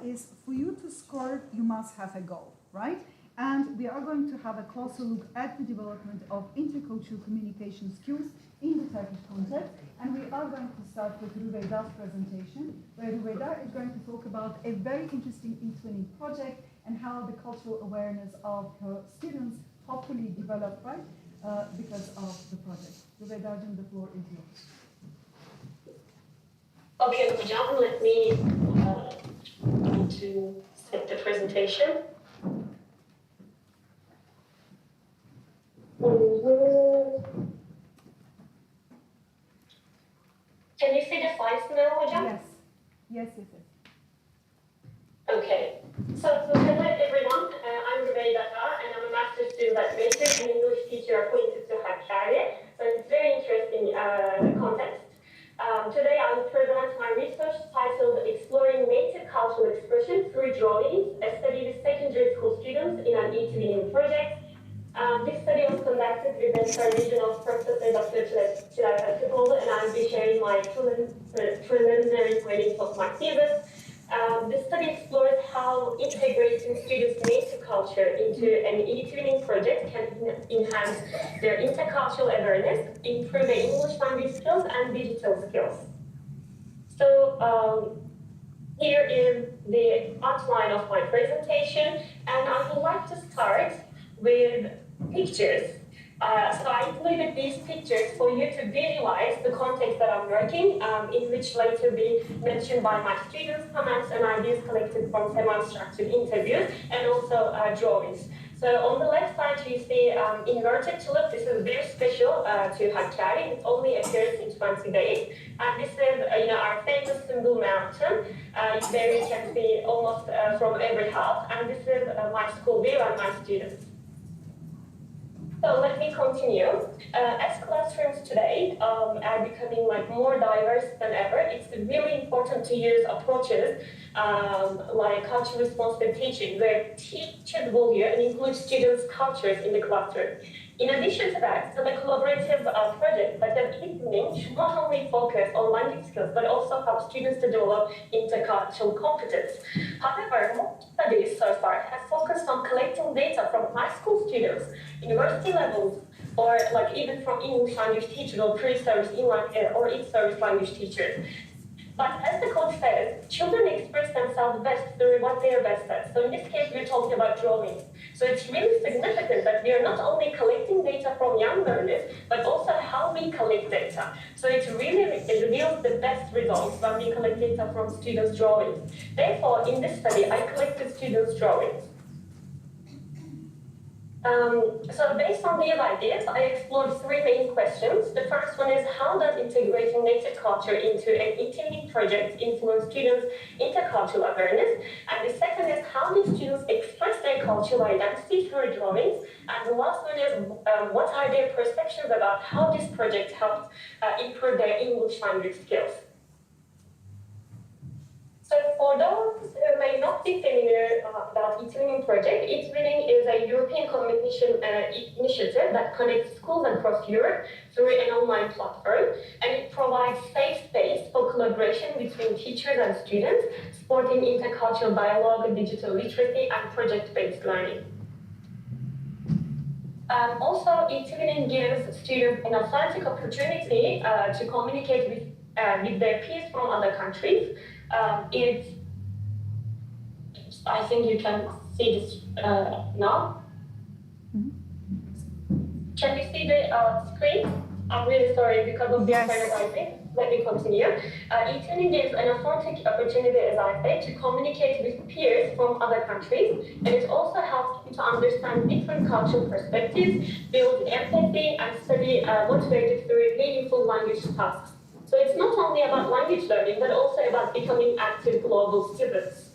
is for you to score, you must have a goal, right? And we are going to have a closer look at the development of intercultural communication skills in the Turkish context. And we are going to start with Rüveyda's presentation, where Rüveyda is going to talk about a very interesting e-twinning project and how the cultural awareness of her students hopefully developed, right, because of the project. Rüveyda, the floor is yours. Okay, Hocam, let me to set the presentation. Can you see the slides now, Hocam? Yes. Yes. Okay. So hello everyone, I'm Rüveyda and I'm a master's student at Yeni and English teacher appointed to Hakkari. So it's very interesting context. Today I will present my research titled Exploring Native Cultural Expression Through Drawings, a study with secondary school students in an e-twinning project. This study was conducted with the supervision of Professor Dr. Tülay Katipoğlu, and I'll be sharing my preliminary findings of my thesis. The study explores how integrating students' native culture into an e-twinning project can enhance their intercultural awareness, improve their English language skills and digital skills. So here is the outline of my presentation, and I would like to start with pictures. So I included these pictures for you to visualize the context that I'm working, in which later be mentioned by my students' comments and ideas collected from semi-structured interviews and also drawings. So on the left side you see inverted tulip. This is very special to Hakkari. It only appears in 20 days. And this is our famous Symbol Mountain. There you can see almost from every house. And this is my school view and my students. So let me continue. As classrooms today are becoming more diverse than ever, it's really important to use approaches like culture responsive teaching, where teachers value and include students' cultures in the classroom. In addition to that, the collaborative projects such as e-twinning should not only focus on language skills, but also help students to develop intercultural competence. However, most studies so far have focused on collecting data from high school students, university levels, or even from English language teachers or pre-service or in-service language teachers. But as the code says, children express themselves best through what they are best at. So in this case, we're talking about drawings. So it's really significant that we are not only collecting data from young learners, but also how we collect data. So it reveals the best results when we collect data from students' drawings. Therefore, in this study, I collected students' drawings. So based on these ideas, I explored three main questions. The first one is, how does integrating native culture into an e-twinning project influence students' intercultural awareness? And the second is, how do students express their cultural identity through drawings? And the last one is, what are their perceptions about how this project helped improve their English language skills? So for those who may not be familiar about e-twinning project, e-twinning is a European communication initiative that connects schools across Europe through an online platform, and it provides safe space for collaboration between teachers and students, supporting intercultural dialogue, digital literacy, and project-based learning. Also, e-twinning gives students an authentic opportunity to communicate with their peers from other countries. I think you can see this now. Can you see the screen? I'm really sorry because of the sanitizing. Let me continue. E-twinning gives an authentic opportunity, as I said, to communicate with peers from other countries, and it also helps you to understand different cultural perspectives, build empathy, and study motivated through meaningful language tasks. So it's not only about language learning, but also about becoming active global students.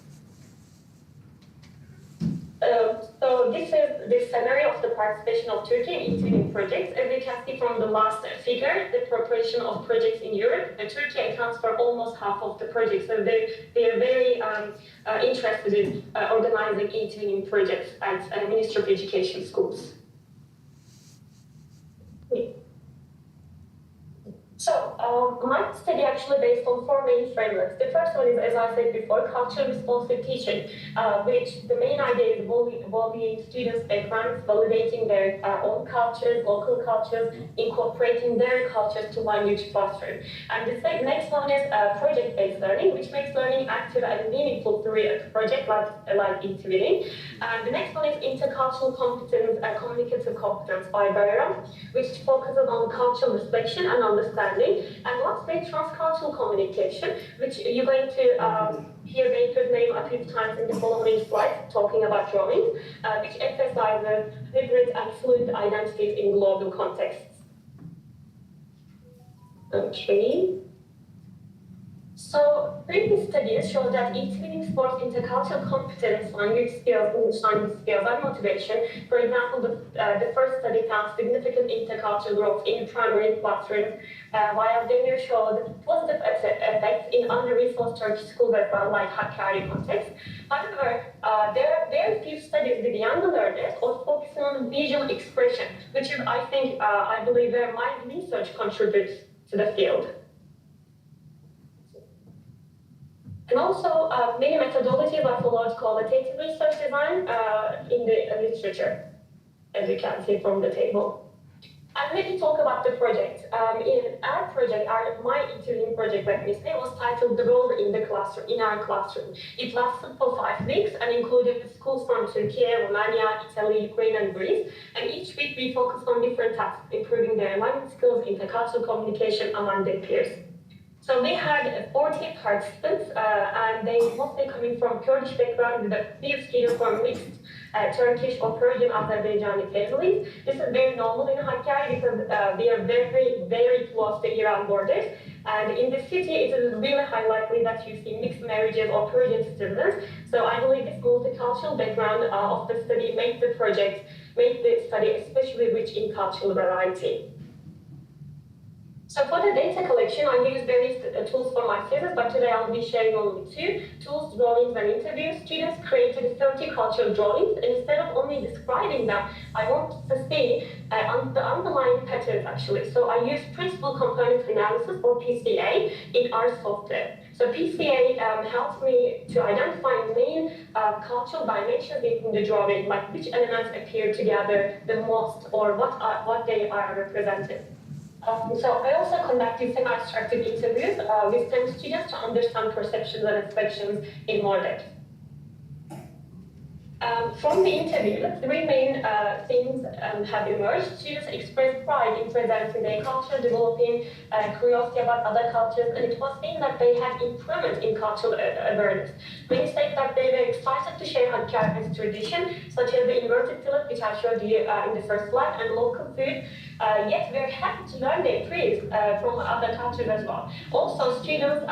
So this is the summary of the participation of Turkey in e-twinning projects. As you can see from the last figure, the proportion of projects in Europe, Turkey accounts for almost half of the projects. So they are very interested in organizing e-twinning projects at Ministry of Education schools. My study actually based on four main frameworks. The first one is, as I said before, culture responsive teaching, which the main idea is valuing students' backgrounds, validating their own cultures, local cultures, incorporating their cultures to language classroom. And the next one is project-based learning, which makes learning active and meaningful through a project like interviewing. And the next one is intercultural competence and communicative competence by Bayram, which focuses on cultural reflection and understanding. And lastly, transcultural communication, which you're going to hear Baker's name a few times in the following slides, talking about drawings, which emphasizes hybrid and fluid identities in global contexts. Okay. So previous studies show that interviewing sports intercultural competence, language skills, English language skills, and motivation. For example, the first study found significant intercultural growth in primary classrooms, while Demir showed positive effects in under-resourced Turkish schools as well, like Hakkari context. However, there are very few studies with younger learners or focusing on visual expression, which is, I believe, where my research contributes to the field. And also, many methodologies are followed qualitative research design in the literature, as you can see from the table. And let me talk about the project. In our project, my interviewing project, let me say, was titled "The Role in the Classroom," in our classroom. It lasted for 5 weeks and included schools from Turkey, Romania, Italy, Ukraine, and Greece. And each week we focused on different tasks, improving their language skills, intercultural communication among their peers. So we had 40 participants, and they mostly coming from Kurdish background with a few students from mixed Turkish or Persian Azerbaijani families. This is very normal in Hakkari because we are very, very close to Iran borders. And in the city, it is really high likely that you see mixed marriages or Persian citizens. So I believe this multicultural background of the study made the study especially rich in cultural variety. So for the data collection, I used various tools for my thesis, but today I'll be sharing only 2 tools, drawings, and interviews. Students created 30 cultural drawings, and instead of only describing them, I wanted to see the underlying patterns actually. So I used principal component analysis, or PCA, in our software. So PCA helped me to identify main cultural dimensions in the drawing, like which elements appear together the most, or what they are represented. So I also conducted semi-structured interviews with 10 students to understand perceptions and expectations in more depth. From the interview, 3 main themes have emerged. Students expressed pride in presenting their culture, developing curiosity about other cultures, and it was seen that they had improvement in cultural awareness. Many state that they were excited to share Hakkari's tradition, such as the inverted tilip, which I showed you in the first slide, and local food, yet we're happy to learn their praise from other cultures as well. Also, students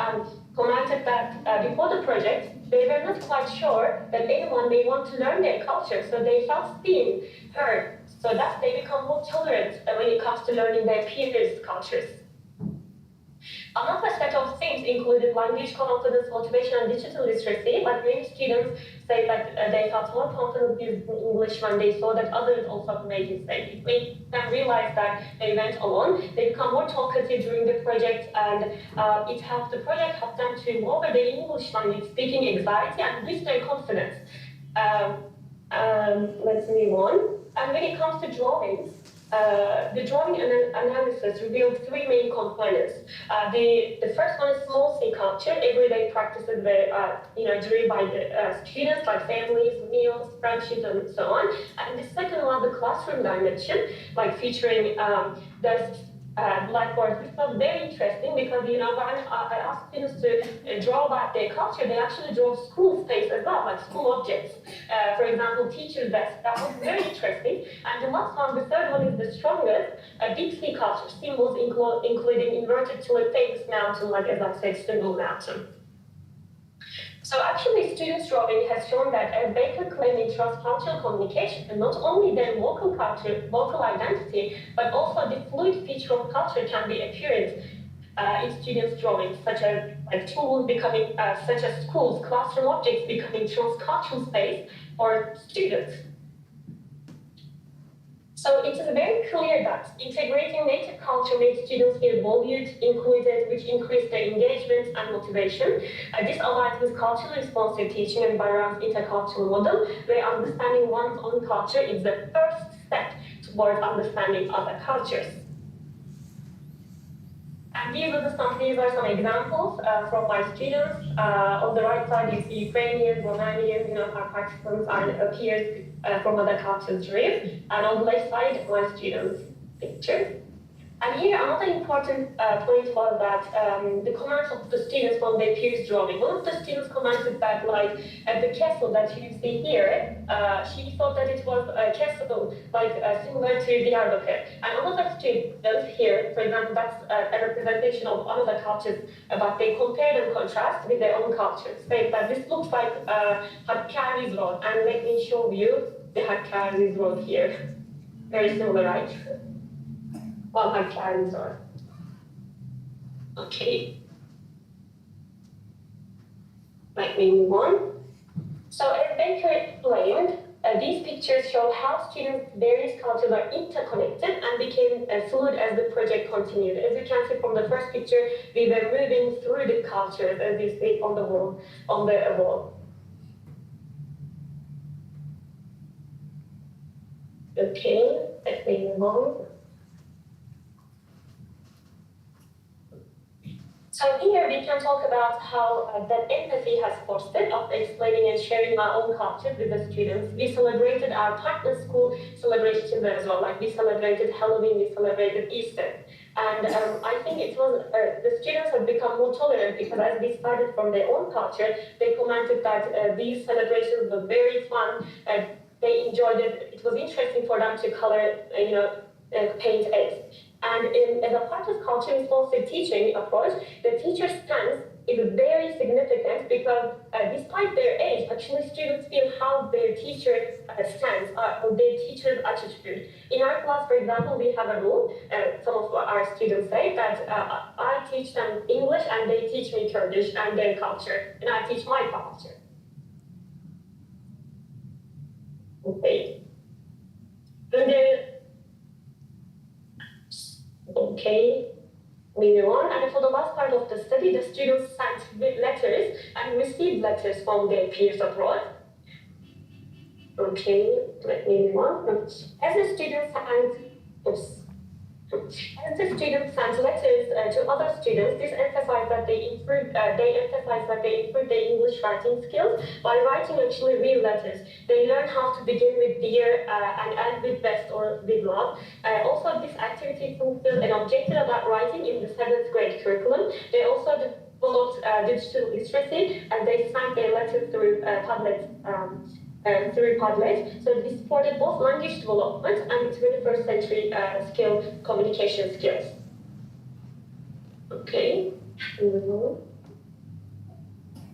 commented that before the project, they were not quite sure that anyone may want to learn their culture, so they felt seen, heard, so that they become more tolerant when it comes to learning their peers' cultures. Another set of themes included language confidence, motivation, and digital literacy, but many students say that they felt more confident using English when they saw that others also made mistakes. It made them realize that they went alone. They become more talkative during the project, and the project helped them to lower their English language speaking anxiety and boost their confidence. Let's move on. And when it comes to drawings, the drawing analysis revealed 3 main components. The first one is small C culture, everyday practices that driven by the students, like families, meals, friendships, and so on. And the second one, the classroom dimension, like featuring desks, blackboards, which was very interesting because, when I asked students to draw about their culture, they actually draw school space as well, like school objects. For example, teacher's desk. That was very interesting. And the last one, the third one, is the strongest, deep sea culture, symbols including inverted tulip, famous mountain, like as I said, Stumble Mountain. So actually, students' drawing has shown that as Baker claimed in transcultural communication, and not only their local culture, local identity, but also the fluid feature of culture can be apparent in students' drawings, such as tools becoming, such as schools, classroom objects becoming transcultural space for students. So it is very clear that integrating native culture makes students feel valued, included, which increase their engagement and motivation. This aligns with culturally responsive teaching and Bayram's intercultural model, where understanding one's own culture is the first step toward understanding other cultures. And these are some examples from my students. On the right side, you see Ukrainians, Romanians, our participants are peers from other cultures too. And on the left side, my students' picture. And here, another important point was that the comments of the students from their peers drawing. One of the students commented that, like, the castle that you see here, she thought that it was a castle, like, similar to Diyarbakir. And another student here, for example, that's a representation of another cultures, but they compared and contrast with their own cultures. Say that this looks like Hakkari's road, and let me show you the Hakkari's road here. Very similar, right? Well, my plans are. Okay. Let me move on. So as Baker explained, these pictures show how students' various cultures are interconnected and became fluid as the project continued. As you can see from the first picture, we were moving through the cultures as you see on the wall. Okay, let me move on. So here we can talk about how that empathy has fostered after explaining and sharing our own culture with the students. We celebrated our partner school celebrations as well, like we celebrated Halloween, we celebrated Easter. And I think it was, the students have become more tolerant because as we started from their own culture, they commented that these celebrations were very fun, they enjoyed it, it was interesting for them to color, paint eggs. And as a part of culture responsive teaching approach, the teacher's stance is very significant because despite their age, actually students feel how their teacher stands or their teacher's attitude. In our class, for example, we have a rule, some of our students say that I teach them English and they teach me Kurdish and their culture, and I teach my culture. Okay. And then, okay, moving on. And for the last part of the study, the students sent letters and received letters from their peers abroad. Okay, let me move on. As the students sent letters to other students, this emphasized that they improved their English writing skills by writing actually real letters. They learned how to begin with dear and end with best or with love. Also, this activity fulfilled an objective about writing in the 7th grade curriculum. They also developed digital literacy, and they sent their letters through Padlet. So this supported both language development and 21st century communication skills. Okay.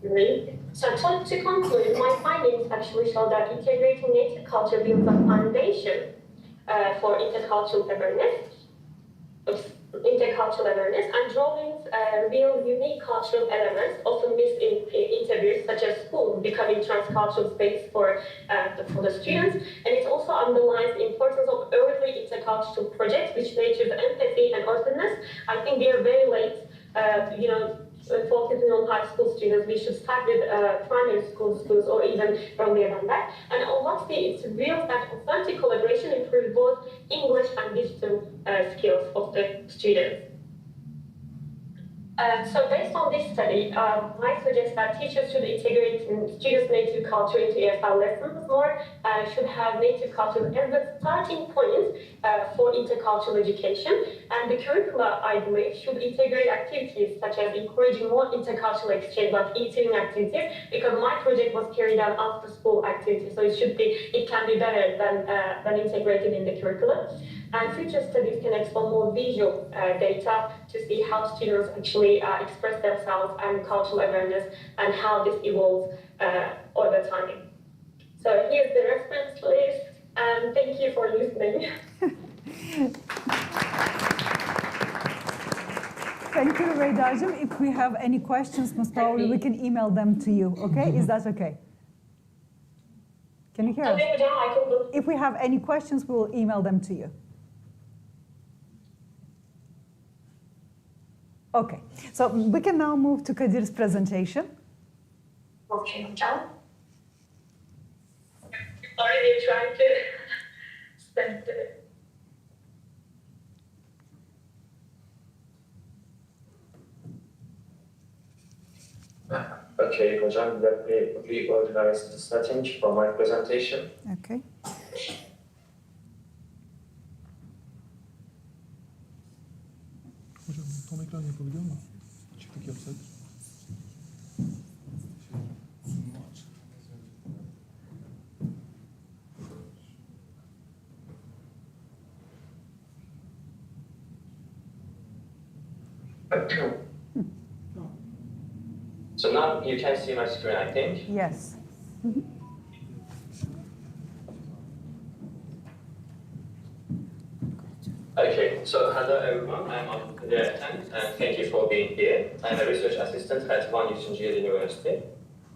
Great. So to conclude, my findings actually show that integrating native culture builds a foundation for intercultural awareness, and drawings reveal unique cultural elements often missed in interviews, such as schools becoming transcultural space for the students. And it also underlines the importance of early intercultural projects, which nurtures empathy and openness. I think we are very late, focusing on high school students. We should start with primary schools or even earlier than that. And lastly, it reveals that authentic collaboration improves both English and digital skills of the students. So based on this study, I suggest that teachers should integrate students' native culture into ESL lessons more, should have native culture as the starting point for intercultural education. And the curricula, I believe, should integrate activities such as encouraging more intercultural exchange, like eating activities, because my project was carried out after school activities, so it can be better than integrated in the curriculum. And future studies can explore more visual data to see how students actually express themselves and cultural awareness and how this evolves over time. So here's the reference list, and thank you for listening. Thank you, Reyda'cığım. If we have any questions, most probably we can email them to you, okay? Is that okay? Can you hear us? Tabii hocam, aykırı. If we have any questions, we will email them to you. Okay, so we can now move to Kadir's presentation. Okay, hocam. Sorry, we're trying to spend the... Okay, hocam, let me reorganize the setting for my presentation. Okay. Hocam tam ekran yapabiliyor mu? Çiftlik yapsak. So now you can see my screen, I think. Yes. Okay, so hello everyone, I'm Abdülkadir and thank you for being here. I'm a research assistant at Van University.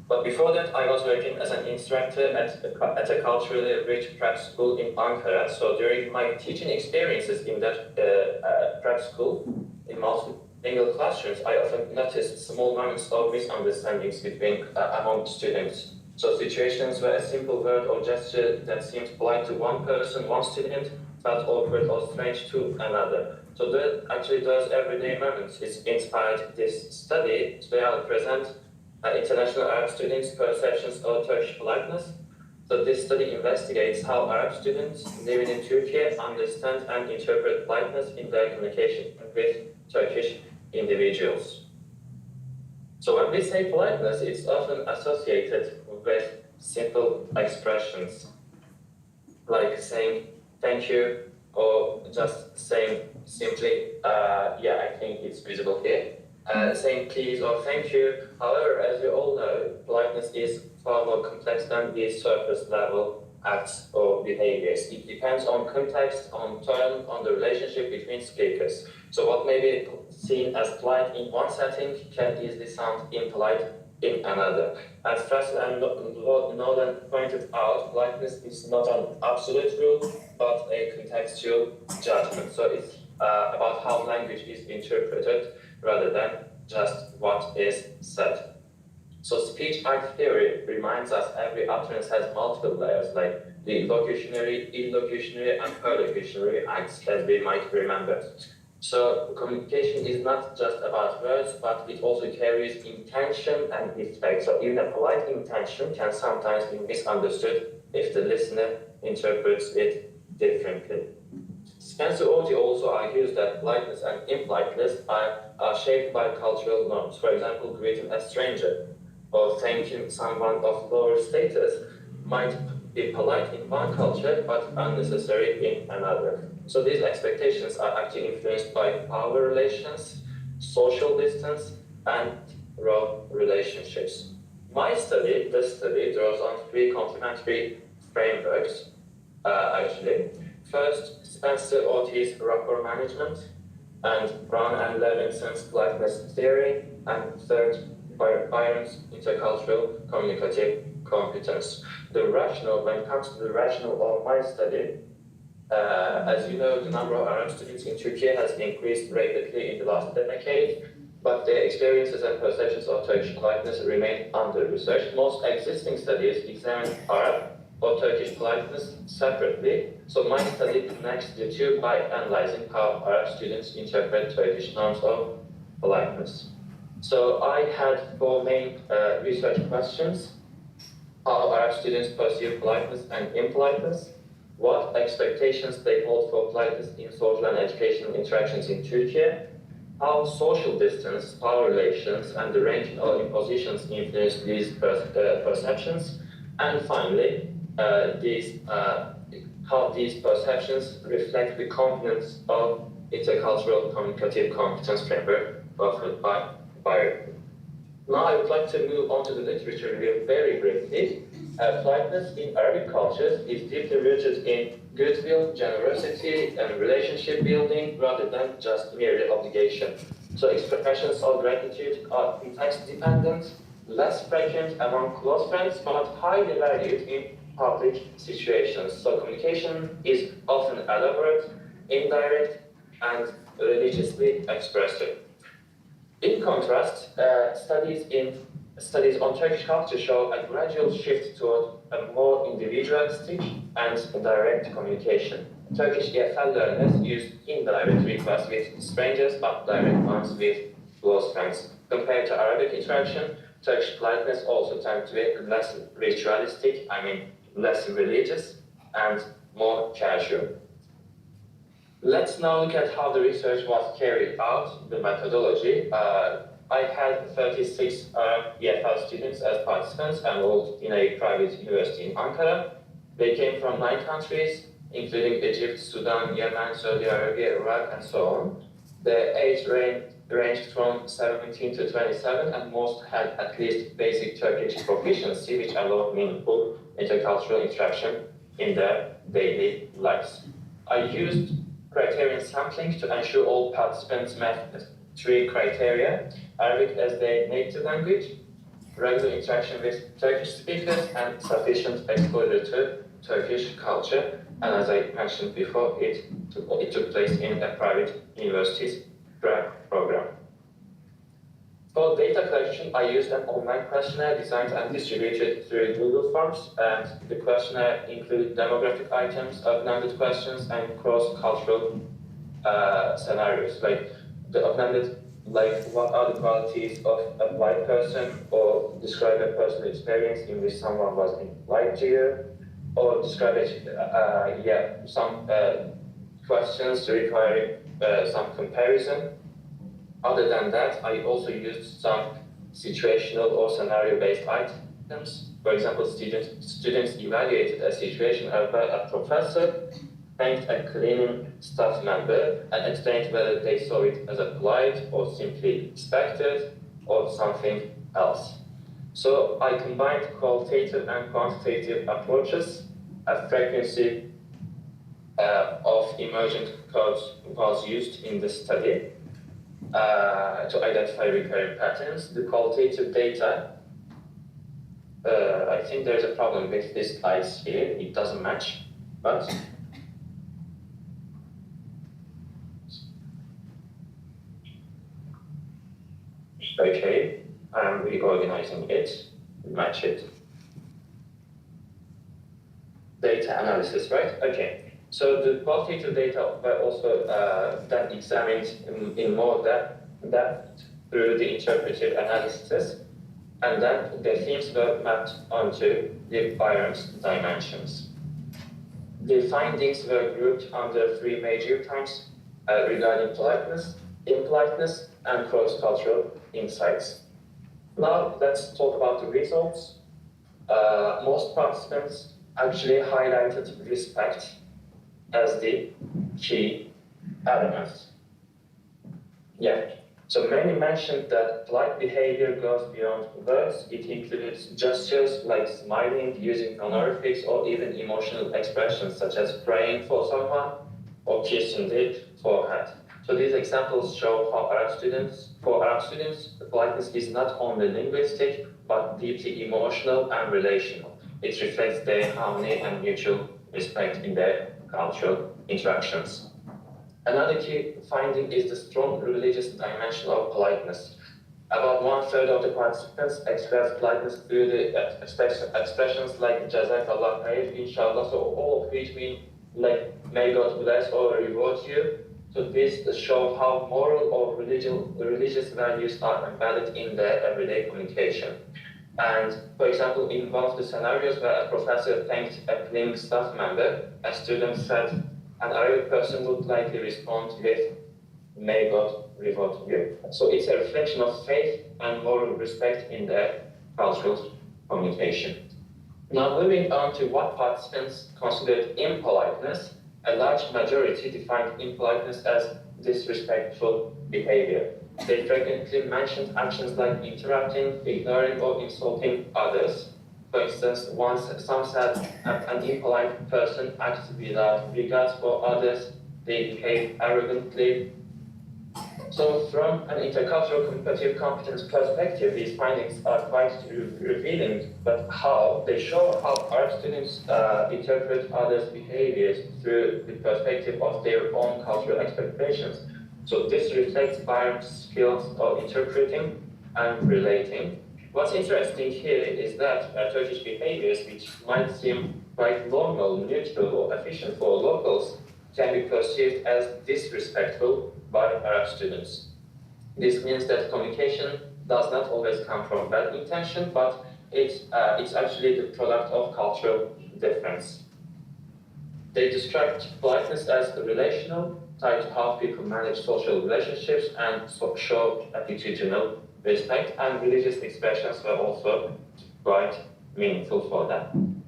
But before that, I was working as an instructor at a culturally rich prep school in Ankara. So during my teaching experiences in that prep school, in multilingual classrooms, I often noticed small moments of misunderstandings between among students. So situations where a simple word or gesture that seemed polite to one person, one student, felt awkward or strange to another. So those everyday moments inspired this study. Today I'll present international Arab students' perceptions of Turkish politeness. So this study investigates how Arab students living in Turkey understand and interpret politeness in their communication with Turkish individuals. So when we say politeness, it's often associated with simple expressions, like saying thank you, or just saying simply, yeah, I think it's visible here. Saying please or thank you. However, as we all know, politeness is far more complex than these surface level acts or behaviors. It depends on context, on tone, on the relationship between speakers. So what may be seen as polite in one setting can easily sound impolite in another. As Fraser and Nolan pointed out, politeness is not an absolute rule, but a contextual judgment. So it's about how language is interpreted rather than just what is said. So speech art theory reminds us every utterance has multiple layers, like the locutionary, illocutionary, and perlocutionary acts, as we might remember. So communication is not just about words, but it also carries intention and effect. So even a polite intention can sometimes be misunderstood if the listener interprets it differently. Spencer Orty also argues that politeness and impoliteness are shaped by cultural norms. For example, greeting a stranger or thanking someone of lower status might be polite in one culture, but unnecessary in another. So these expectations are actually influenced by power relations, social distance, and role relationships. This study draws on three complementary frameworks, actually. First, Spencer Orty's rapport management, and Brown and Levinson's politeness theory, and third, Byron's intercultural communicative competence. When it comes to the rationale of my study, as you know, the number of Arab students in Turkey has increased rapidly in the last decade, but their experiences and perceptions of Turkish politeness remain under-researched. Most existing studies examine Arab or Turkish politeness separately, so my study connects the two by analyzing how Arab students interpret Turkish norms of politeness. So I had four main research questions: how Arab students perceive politeness and impoliteness, what expectations they hold for politeness in social and educational interactions in Turkey, how social distance, power relations, and the range of impositions influence these perceptions, and finally, how these perceptions reflect the components of intercultural communicative competence framework offered by Byron. Now I would like to move on to the literature review very briefly. Politeness in Arabic cultures is deeply rooted in goodwill, generosity, and relationship building rather than just merely obligation. So expressions of gratitude are context dependent, less frequent among close friends, but highly valued in public situations. So communication is often elaborate, indirect, and religiously expressive. In contrast, studies on Turkish culture show a gradual shift toward a more individualistic and direct communication. Turkish EFL learners use indirect requests with strangers, but direct ones with close friends. Compared to Arabic interaction, Turkish politeness also tends to be less ritualistic, less religious, and more casual. Let's now look at how the research was carried out, the methodology. I had 36 EFL students as participants enrolled in a private university in Ankara. They came from 9 countries, including Egypt, Sudan, Yemen, Saudi Arabia, Iraq, and so on. The age ranged from 17 to 27, and most had at least basic Turkish proficiency, which allowed meaningful intercultural interaction in their daily lives. I used criterion sampling to ensure all participants met the 3 criteria: Arabic as their native language, regular interaction with Turkish speakers, and sufficient exposure to Turkish culture. And as I mentioned before, it took place in a private university's program. For data collection, I used an online questionnaire designed and distributed through Google Forms, and the questionnaire included demographic items, open-ended questions, and cross-cultural scenarios. Like the open-ended, like what are the qualities of a white person, or describe a personal experience in which someone was impolite to you, or describe some questions requiring some comparison. Other than that, I also used some situational or scenario-based items. For example, students evaluated a situation where a professor thanked a cleaning staff member and explained whether they saw it as a polite or simply expected or something else. So I combined qualitative and quantitative approaches. A frequency of emergent codes was used in the study to identify recurring patterns. The qualitative data, I think there's a problem with this slides here. It doesn't match, but okay, I'm reorganizing it, match it. Data analysis, right? Okay. So the qualitative data were also then examined in more depth through the interpretive analysis, and then the themes were mapped onto the Byram's dimensions. The findings were grouped under 3 major types regarding politeness, impoliteness, and cross-cultural insights. Now let's talk about the results. Most participants actually highlighted respect as the key element. So many mentioned that polite behavior goes beyond words. It includes gestures like smiling, using honorifics, or even emotional expressions such as praying for someone or kissing the forehead. So these examples show how for Arab students, politeness is not only linguistic, but deeply emotional and relational. It reflects their harmony and mutual respect in their cultural interactions. Another key finding is the strong religious dimension of politeness. About 1/3 of the participants expressed politeness through the expressions like Jazakallah khair, inshallah, so all of which mean like may God bless or reward you. So this shows how moral or religious values are embedded in their everyday communication. And for example, in one of the scenarios where a professor thanked a cleaning staff member, a student said an Arabic person would likely respond with, may God reward you. So it's a reflection of faith and moral respect in their cultural communication. Now moving on to what participants considered impoliteness, a large majority defined impoliteness as disrespectful behavior. They frequently mentioned actions like interrupting, ignoring, or insulting others. For instance, some said an impolite person acts without regard for others, they behave arrogantly. So So from an intercultural communicative competence perspective, these findings are quite revealing, but how they show how Arab students interpret others' behaviors through the perspective of their own cultural expectations. So this reflects Bayram's skills of interpreting and relating. What's interesting here is that Turkish behaviors, which might seem quite normal, neutral, or efficient for locals, can be perceived as disrespectful by Arab students. This means that communication does not always come from bad intention, but it's actually the product of cultural difference. They describe politeness as relational, tied to how people manage social relationships and show attitudinal respect, and religious expressions were also quite meaningful for them.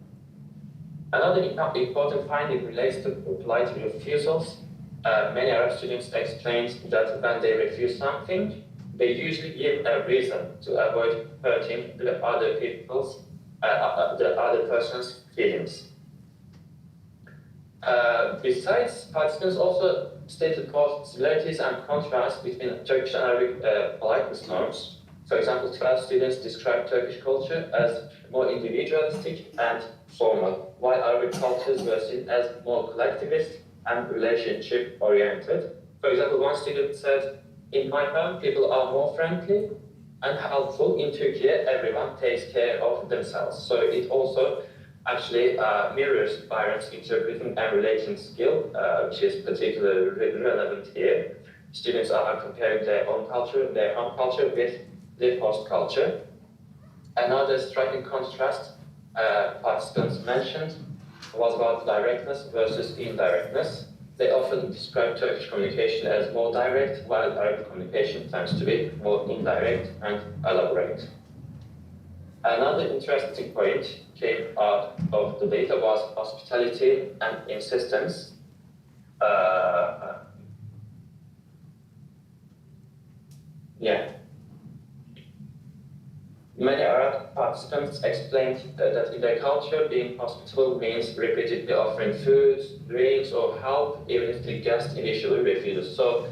Another important finding relates to polite refusals. Many Arab students explained that when they refuse something, they usually give a reason to avoid hurting the other person's feelings. Besides, participants also stated both similarities and contrasts between Turkish and Arabic politeness norms. For example, 12 students described Turkish culture as more individualistic and formal, while Arabic cultures were seen as more collectivist and relationship-oriented. For example, one student said, "In my home, people are more friendly and helpful. In Turkey, everyone takes care of themselves." So it also actually mirrors Byron's interpreting and relating skill, which is particularly relevant here. Students are comparing their own culture with the host culture. Another striking contrast participants mentioned was about directness versus indirectness. They often describe Turkish communication as more direct, while Arabic communication tends to be more indirect and elaborate. Another interesting point came out of the data was hospitality and insistence. Many Arab participants explained that in their culture, being hospitable means repeatedly offering food, drinks, or help, even if the guest initially refuses. So,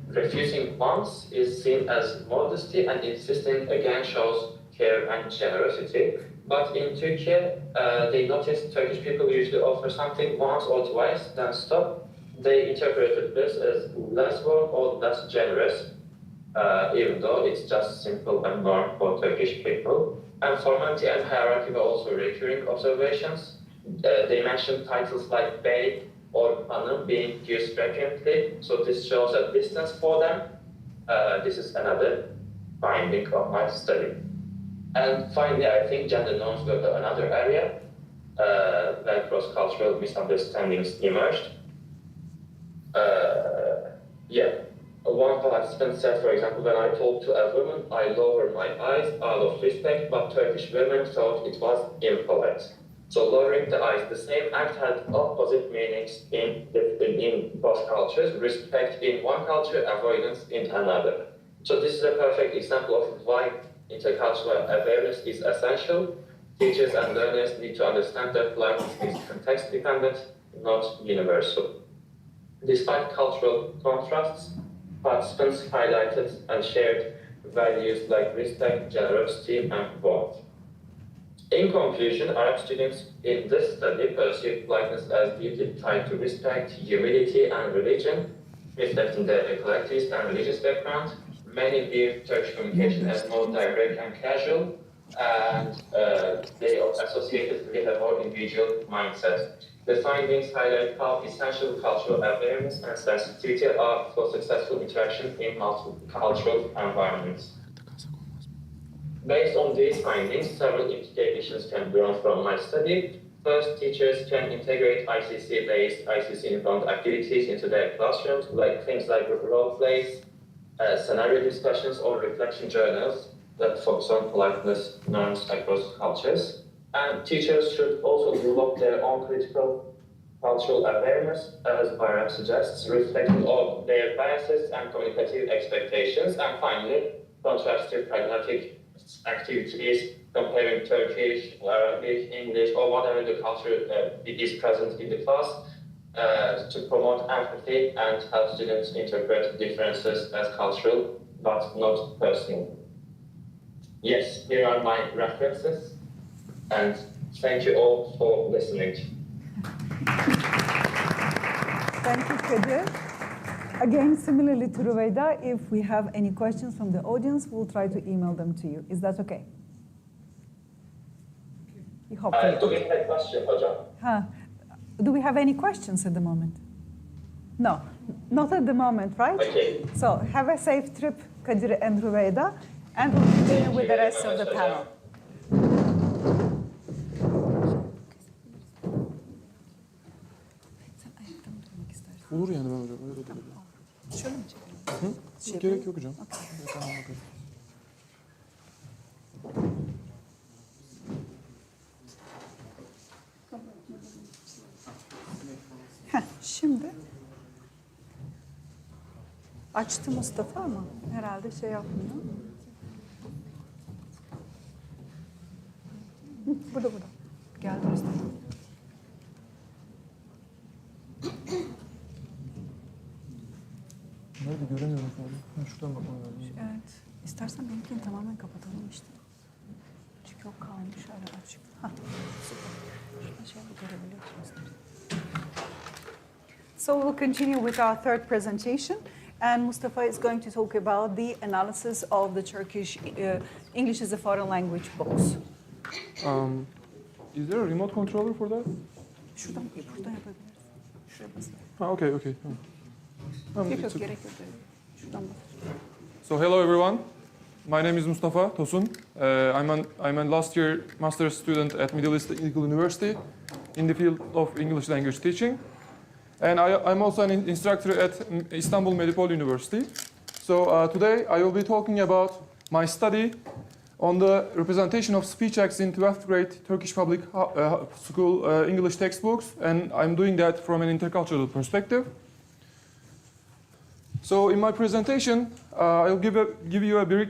refusing once is seen as modesty, and insisting again shows care and generosity. But in Turkey, they noticed Turkish people usually offer something once or twice, then stop. They interpreted this as less warm or less generous. Even though it's just simple and norm for Turkish people. And formality and hierarchy were also recurring observations. They mentioned titles like bey or hanım being used frequently, so this shows a distance for them. This is another finding of my study. And finally, I think gender norms were another area where cross-cultural misunderstandings emerged. One participant said, for example, when I talk to a woman, I lower my eyes out of respect, but Turkish women thought it was impolite. So lowering the eyes, the same act had opposite meanings in both cultures, respect in one culture, avoidance in another. So this is a perfect example of why intercultural awareness is essential. Teachers and learners need to understand that politeness is context-dependent, not universal. Despite cultural contrasts, participants highlighted and shared values like respect, generosity, and warmth. In conclusion, Arab students in this study perceive politeness as deeply tied to respect, humility, and religion, reflecting their collectivist and religious background. Many view Turkish communication as more direct and casual, and they are associated with a more individual mindset. The findings highlight how essential cultural awareness and sensitivity are for successful interaction in multicultural environments. Based on these findings, several implications can be drawn from my study. First, teachers can integrate ICC-based, ICC-informed activities into their classrooms, like things like role plays, scenario discussions, or reflection journals that focus on politeness norms across cultures. And teachers should also develop their own critical cultural awareness, as Bayram suggests, reflecting all their biases and communicative expectations. And finally, contrastive pragmatic activities, comparing Turkish, Arabic, English, or whatever the culture is present in the class, to promote empathy and help students interpret differences as cultural but not personal. Yes, here are my references, and thank you all for listening. Thank you, Kadir. Again, similarly to Ruveyda, if we have any questions from the audience, we'll try to email them to you. Is that okay? Hopefully. Do we have a question, Hocam? Do we have any questions at the moment? No, not at the moment, right? Okay. So have a safe trip, Kadir and Ruveyda, and we'll continue with the rest of the panel. Olur yani ben hocam. Öyle de olur. Şöyle mi çekelim? Hı? Gerek yok hocam. Tamam, bakalım. Şimdi açtı Mustafa ama herhalde şey yapmıyor. Burada. Geldi Mustafa. Nerede göremiyorum şu an. Şuradan bakmam lazım. Evet. İstersen benimkini tamamen kapatalım işte. Çünkü o kalmış hala açık. Süper. Şurada şey görebiliyorsunuz. So we'll continue with our third presentation, and Mustafa is going to talk about the analysis of the Turkish English as a Foreign Language books. Is there a remote controller for that? Buradan yapabiliriz. Şuraya basın. Okay. Tamam. Yok, gerek yok. Şuradan bas. So hello everyone. My name is Mustafa Tosun. I'm a last year master's student at Middle East Technical University in the field of English language teaching. And I'm also an instructor at Istanbul Medipol University. So today I will be talking about my study on the representation of speech acts in 12th grade Turkish public school English textbooks, and I'm doing that from an intercultural perspective. So in my presentation, I'll give you a brief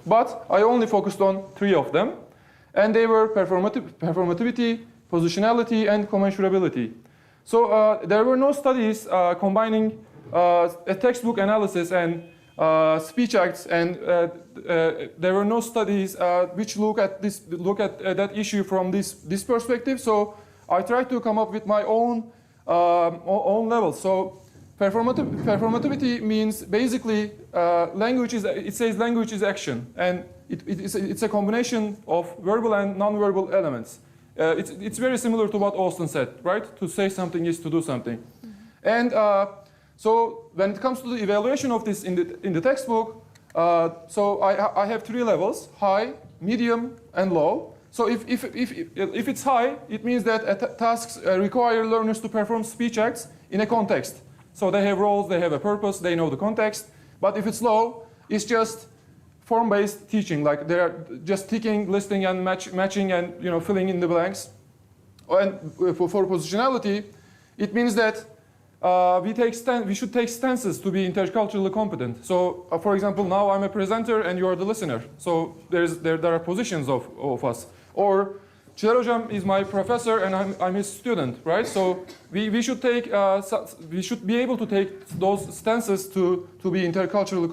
but I only focused on 3 of them. And they were performativity, positionality, and commensurability. So there were no studies combining a textbook analysis and speech acts, and there were no studies which look at that issue from this perspective. So I tried to come up with my own level. So performativity means basically language is action, and it's a combination of verbal and non-verbal elements. It's very similar to what Austin said, right? To say something is to do something. And so when it comes to the evaluation of this in the textbook, so I have 3 levels: high, medium, and low. So if it's high, it means that tasks require learners to perform speech acts in a context. So they have roles, they have a purpose, they know the context. But if it's low, it's just form-based teaching, like they're just ticking, listing, and matching, and filling in the blanks. And for positionality, it means that we should take stances to be interculturally competent. So, for example, now I'm a presenter and you are the listener. So there are positions of us. Or Çınar Hocam is my professor and I'm his student, right? So we should be able to take those stances to be interculturally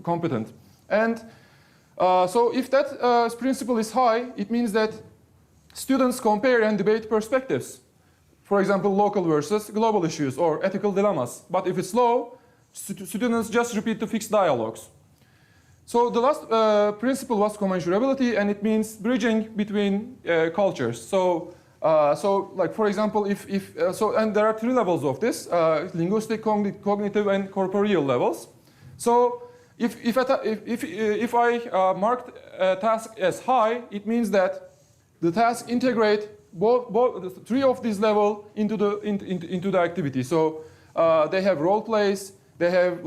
competent. And so if that principle is high, it means that students compare and debate perspectives. For example, local versus global issues or ethical dilemmas. But if it's low, students just repeat the fixed dialogues. So the last principle was commensurability, and it means bridging between cultures. So like for example, and there are 3 levels of this: linguistic, cognitive, and corporeal levels. So if I marked a task as high, it means that the task integrate both 3 of these levels into the activity. So they have role plays. They have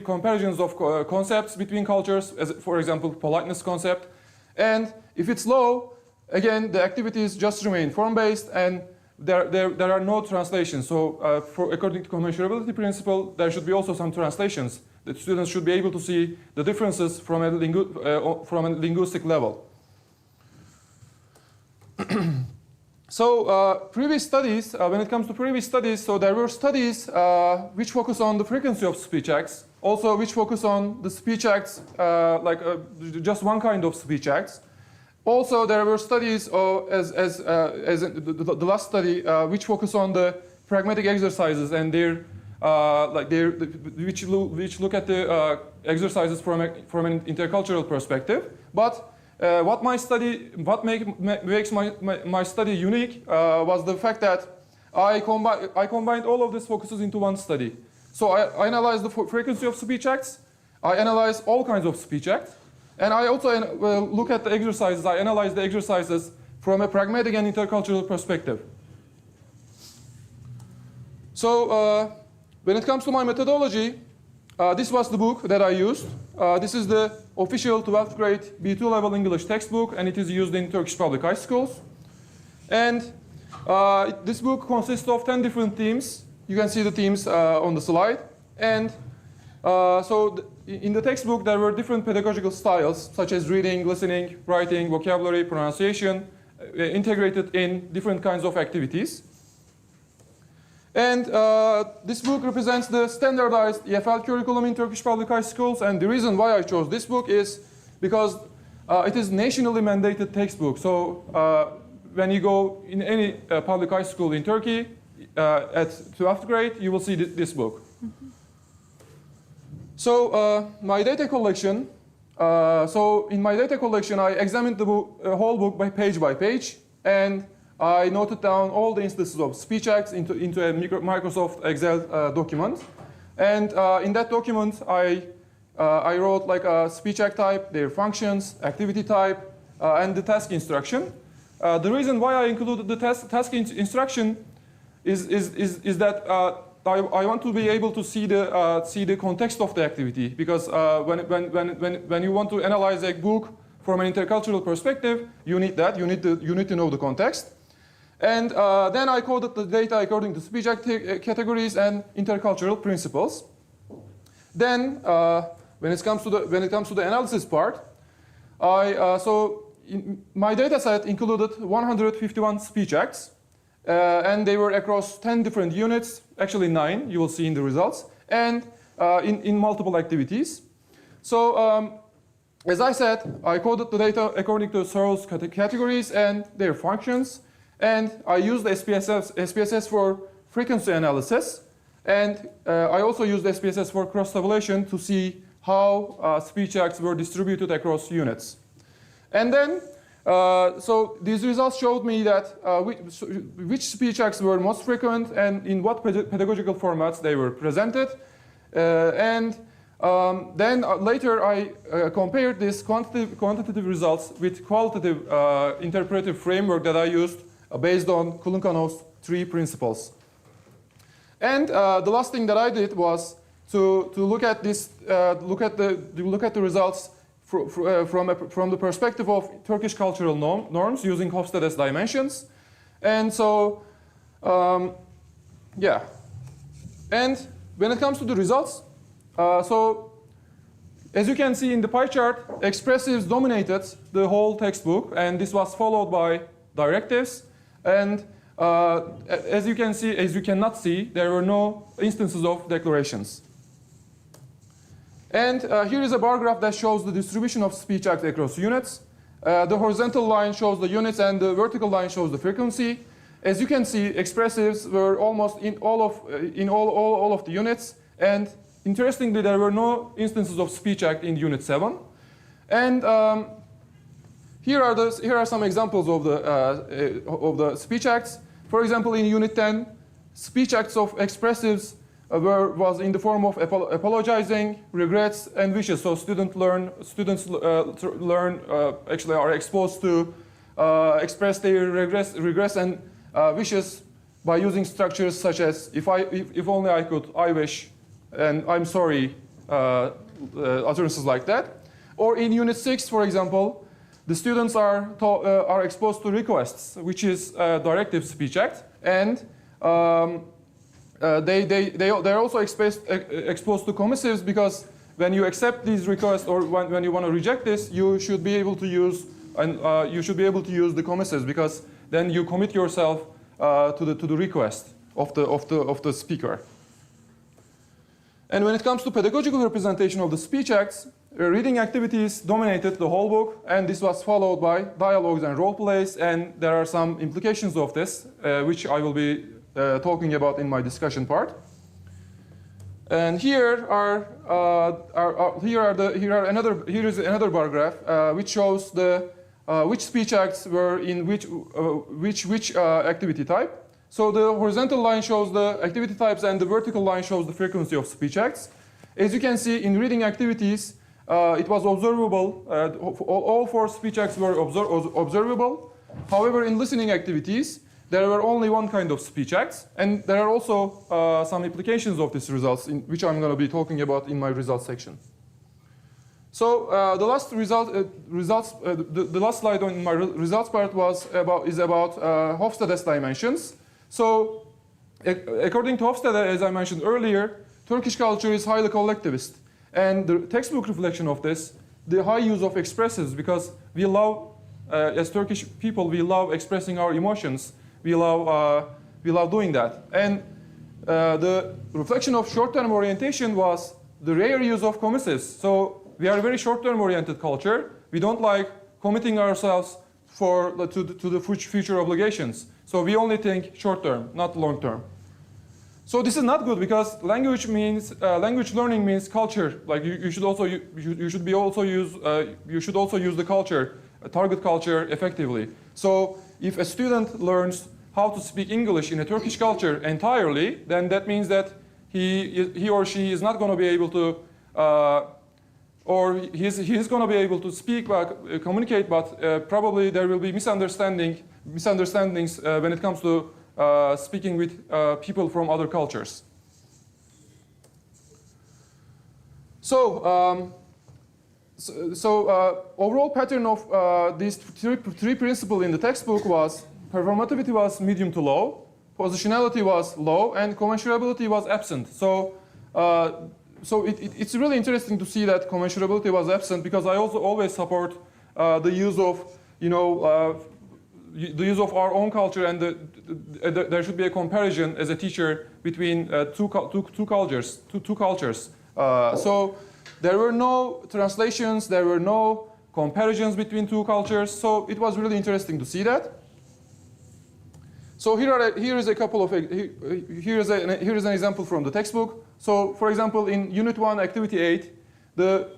comparisons of concepts between cultures, as for example, politeness concept. And if it's low, again, the activities just remain form-based, and there are no translations. So according to commensurability principle, there should be also some translations. The students should be able to see the differences from a linguistic level. So previous studies, when it comes to previous studies, so there were studies which focus on the frequency of speech acts, also which focus on the speech acts, just one kind of speech acts. Also, there were studies, as the last study, which focus on the pragmatic exercises and which look at the exercises from an intercultural perspective. But what makes my study unique was the fact that I combined all of these focuses into one study. So I analyzed the frequency of speech acts, I analyzed all kinds of speech acts, and I also look at the exercises. I analyze the exercises from a pragmatic and intercultural perspective. So when it comes to my methodology, this was the book that I used. This is the official 12th grade B2 level English textbook, and it is used in Turkish public high schools. And this book consists of 10 different themes. You can see the themes on the slide. And in the textbook, there were different pedagogical styles, such as reading, listening, writing, vocabulary, pronunciation, integrated in different kinds of activities. And this book represents the standardized EFL curriculum in Turkish public high schools. And the reason why I chose this book is because it is nationally mandated textbook. So when you go in any public high school in Turkey at 12th grade, you will see this book. Mm-hmm. So my data collection. So in my data collection, I examined the whole book by page, and I noted down all the instances of speech acts into a Microsoft Excel document. And in that document, I wrote like a speech act type, their functions, activity type, and the task instruction. The reason why I included the task instruction is that I want to be able to see the context of the activity, because when you want to analyze a book from an intercultural perspective, you need that. You need to know the context. And then I coded the data according to speech act categories and intercultural principles. Then, when it comes to the analysis part, my data set included 151 speech acts, and they were across 10 different units, actually 9, you will see in the results, and in multiple activities. So, as I said, I coded the data according to Searle's categories and their functions, and I used SPSS for frequency analysis, and I also used SPSS for cross-tabulation to see how speech acts were distributed across units. And then, so these results showed me that which speech acts were most frequent and in what pedagogical formats they were presented. Then later I compared these quantitative results with qualitative interpretive framework that I used based on Kulinkanov's 3 principles. And the last thing that I did was to look at this, look at the results from the perspective of Turkish cultural norms using Hofstede's dimensions. And so, yeah. And when it comes to the results, so as you can see in the pie chart, expressives dominated the whole textbook, and this was followed by directives. And as you cannot see, there were no instances of declarations. And here is a bar graph that shows the distribution of speech acts across units. The horizontal line shows the units, and the vertical line shows the frequency. As you can see, expressives were almost in all of the units. And interestingly, there were no instances of speech act in Unit 7. And here are some examples of the speech acts. For example, in Unit 10, speech acts of expressives was in the form of apologizing, regrets, and wishes. So students actually are exposed to express their regrets and wishes by using structures such as if only I could, I wish, and I'm sorry, utterances like that. Or in Unit 6, for example, the students are exposed to requests, which is a directive speech act, and they're also exposed to commissives, because when you accept these requests or when you want to reject this, you should be able to use the commissives, because then you commit yourself to the request of the speaker. And when it comes to pedagogical representation of the speech acts, reading activities dominated the whole book, and this was followed by dialogues and role plays, and there are some implications of this, which I will be talking about in my discussion part. And here is another bar graph which shows which speech acts were in which activity type. So the horizontal line shows the activity types, and the vertical line shows the frequency of speech acts. As you can see, in reading activities, it was observable. All 4 speech acts were observable. However, in listening activities, there were only one kind of speech acts, and there are also some implications of these results, which I'm going to be talking about in my results section. So the last slide on my results part is about Hofstede's dimensions. So according to Hofstede, as I mentioned earlier, Turkish culture is highly collectivist, and the textbook reflection of this, the high use of expressives, because we love, as Turkish people, we love expressing our emotions. We love doing that. And the reflection of short-term orientation was the rare use of commissives. So we are a very short-term oriented culture. We don't like committing ourselves to the future obligations. So we only think short-term, not long-term. So this is not good, because language learning means culture. Like you should also use the culture, target culture effectively. So if a student learns how to speak English in a Turkish culture entirely, then that means that he or she is not going to be able to, or he's going to be able to speak, communicate, but probably there will be misunderstandings when it comes to speaking with people from other cultures. So, overall pattern of these three principles in the textbook was performativity was medium to low, positionality was low, and commensurability was absent. So it's really interesting to see that commensurability was absent, because I also always support the use of, the use of our own culture, and there should be a comparison as a teacher between two cultures. So there were no translations, there were no comparisons between two cultures. So it was really interesting to see that. So here is an example from the textbook. So for example, in Unit 1, Activity 8, the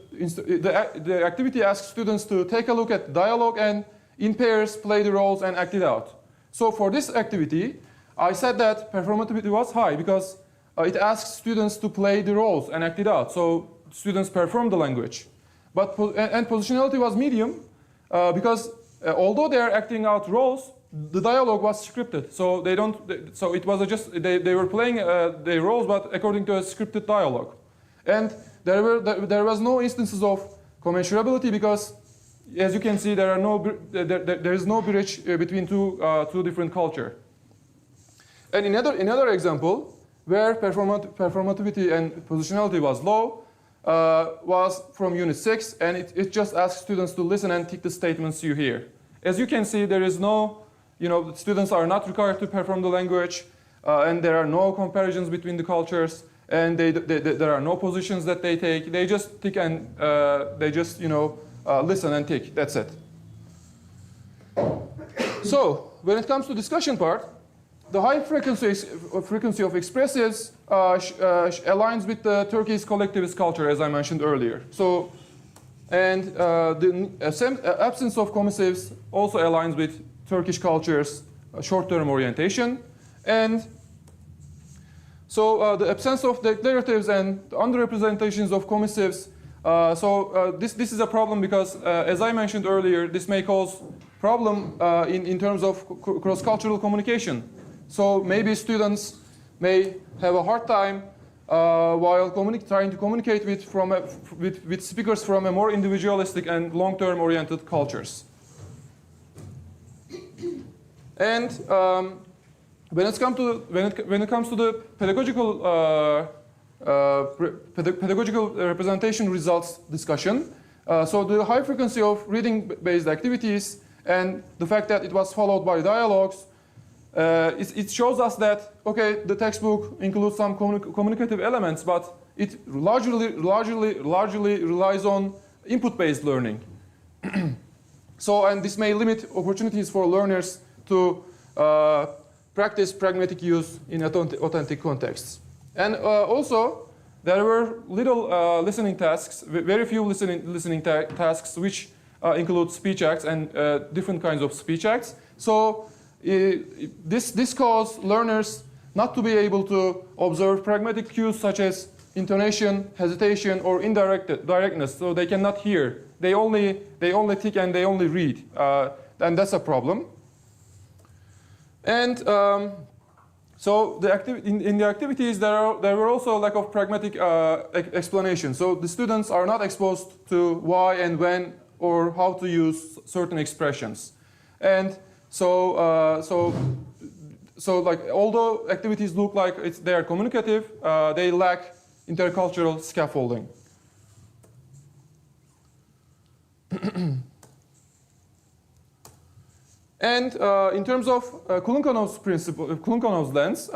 activity asks students to take a look at dialogue and in pairs play the roles and act it out. So for this activity, I said that performativity was high because it asks students to play the roles and act it out. So students perform the language. And positionality was medium because although they are acting out roles, the dialogue was scripted. So so it was just they were playing their roles, but according to a scripted dialogue. And there was no instances of commensurability because, as you can see, there is no bridge between two different cultures. And another example where performativity and positionality was low was from Unit 6, and it just asks students to listen and tick the statements you hear. As you can see, there is no, the students are not required to perform the language, and there are no comparisons between the cultures, and there are no positions that they take. They just tick and listen and tick. That's it. So when it comes to discussion part, the high frequency of expressives aligns with the Turkey's collectivist culture, as I mentioned earlier. So, and the absence of commissives also aligns with Turkish culture's short-term orientation. And so the absence of declaratives and the underrepresentations of commissives. This is a problem because, as I mentioned earlier, this may cause problem in terms of cross-cultural communication. So maybe students may have a hard time while trying to communicate with speakers from a more individualistic and long-term oriented cultures. And when it comes to the pedagogical representation results discussion, so the high frequency of reading-based activities and the fact that it was followed by dialogues, it shows us that, okay, the textbook includes some communicative elements, but it largely relies on input-based learning. And this may limit opportunities for learners to practice pragmatic use in authentic contexts. And also, there were little listening tasks, very few listening tasks, which include speech acts and different kinds of speech acts. So this caused learners not to be able to observe pragmatic cues such as intonation, hesitation, or directness. So they cannot hear. They only tick and they only read, and that's a problem. And so in the activities, there were also a lack of pragmatic explanation. So the students are not exposed to why and when or how to use certain expressions. And so like although activities look like they are communicative, they lack intercultural scaffolding. And in terms of Kulinkanov's lens,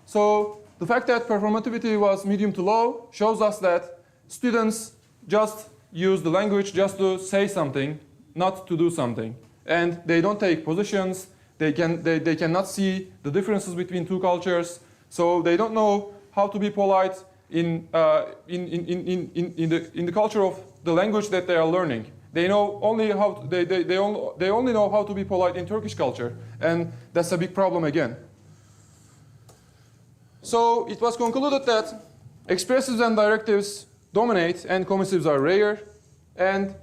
so the fact that performativity was medium to low shows us that students just use the language just to say something, not to do something. And they don't take positions, they cannot see the differences between two cultures, so they don't know how to be polite in the culture of the language that they are learning. They know only they only know how to be polite in Turkish culture, and that's a big problem again. So it was concluded that expressives and directives dominate and commissives are rare, and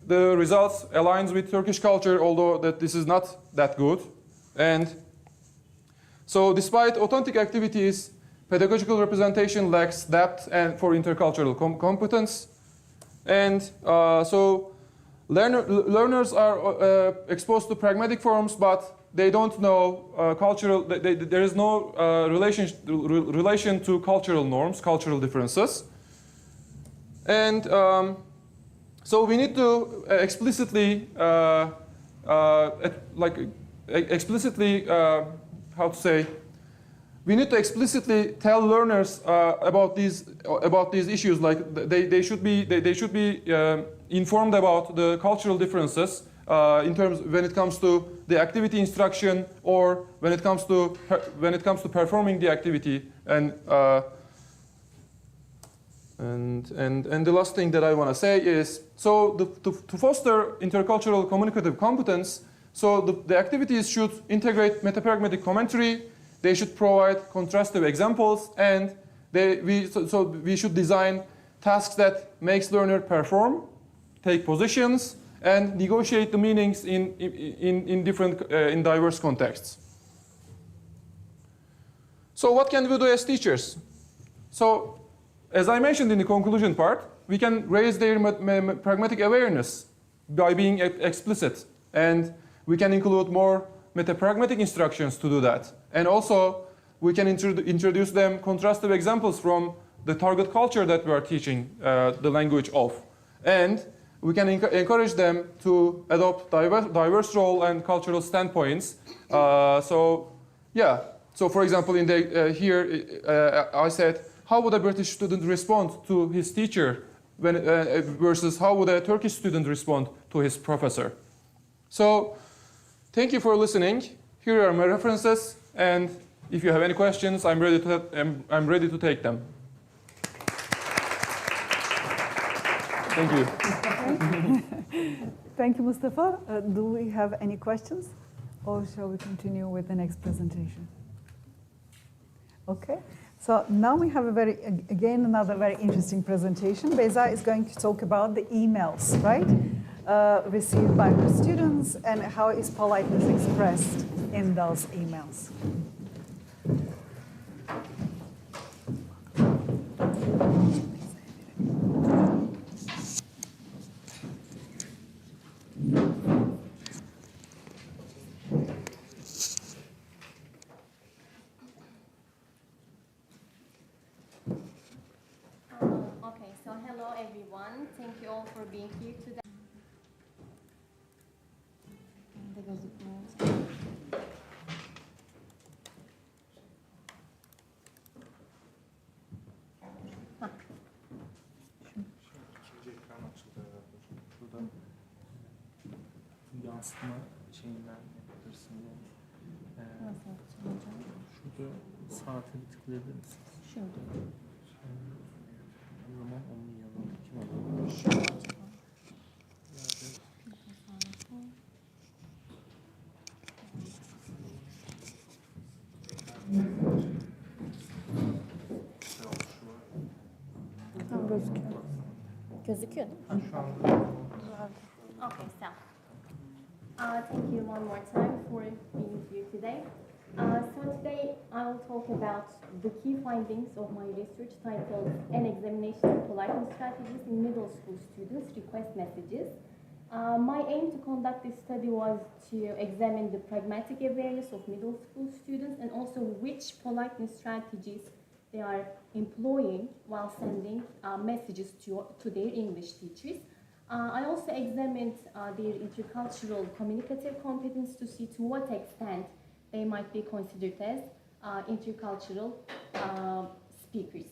the results aligns with Turkish culture, although that this is not that good. And so despite authentic activities, pedagogical representation lacks depth and for intercultural competence. And so learners are exposed to pragmatic forms, but they don't know cultural, there is no relation to cultural norms, cultural differences. And so we need to explicitly, how to say, we need to explicitly tell learners about these issues. Like they should be informed about the cultural differences in terms when it comes to the activity instruction or when it comes to performing the activity. And the last thing that I want to say is, so to foster intercultural communicative competence, so the activities should integrate metapragmatic commentary. They should provide contrastive examples, and we should design tasks that makes learner perform, take positions, and negotiate the meanings in diverse contexts. So what can we do as teachers? So as I mentioned in the conclusion part, we can raise their pragmatic awareness by being explicit, and we can include more metapragmatic instructions to do that. And also, we can introduce them contrastive examples from the target culture that we are teaching the language of. And we can encourage them to adopt diverse role and cultural standpoints. So for example, in here I said, how would a British student respond to his teacher versus how would a Turkish student respond to his professor? So thank you for listening. Here are my references, and if you have any questions, I'm ready to take them. Thank you. Thank you, Mustafa. Do we have any questions, or shall we continue with the next presentation? Okay. So now we have another very interesting presentation. Beyza is going to talk about the emails, right? Received by her students and how is politeness expressed in those emails. Okay, so hello everyone. Thank you all for being here today. İkinci ekran açıldı herhalde hocam. Burada yansıtma şeyinden yapabilirsin yani. Nasıl yapacağım hocam? Şurada saate bir tıklayabilir misiniz? Şimdi. O zaman onun yanında kim olur? Şimdi acaba. Tam gözüküyor. Gözüküyor değil mi? Ha, şu anda Okay, so thank you one more time for being here today. So today I will talk about the key findings of my research titled An Examination of Politeness Strategies in Middle School Students' Request Messages. My aim to conduct this study was to examine the pragmatic awareness of middle school students and also which politeness strategies they are employing while sending messages to their English teachers. I also examined their intercultural communicative competence to see to what extent they might be considered as intercultural speakers.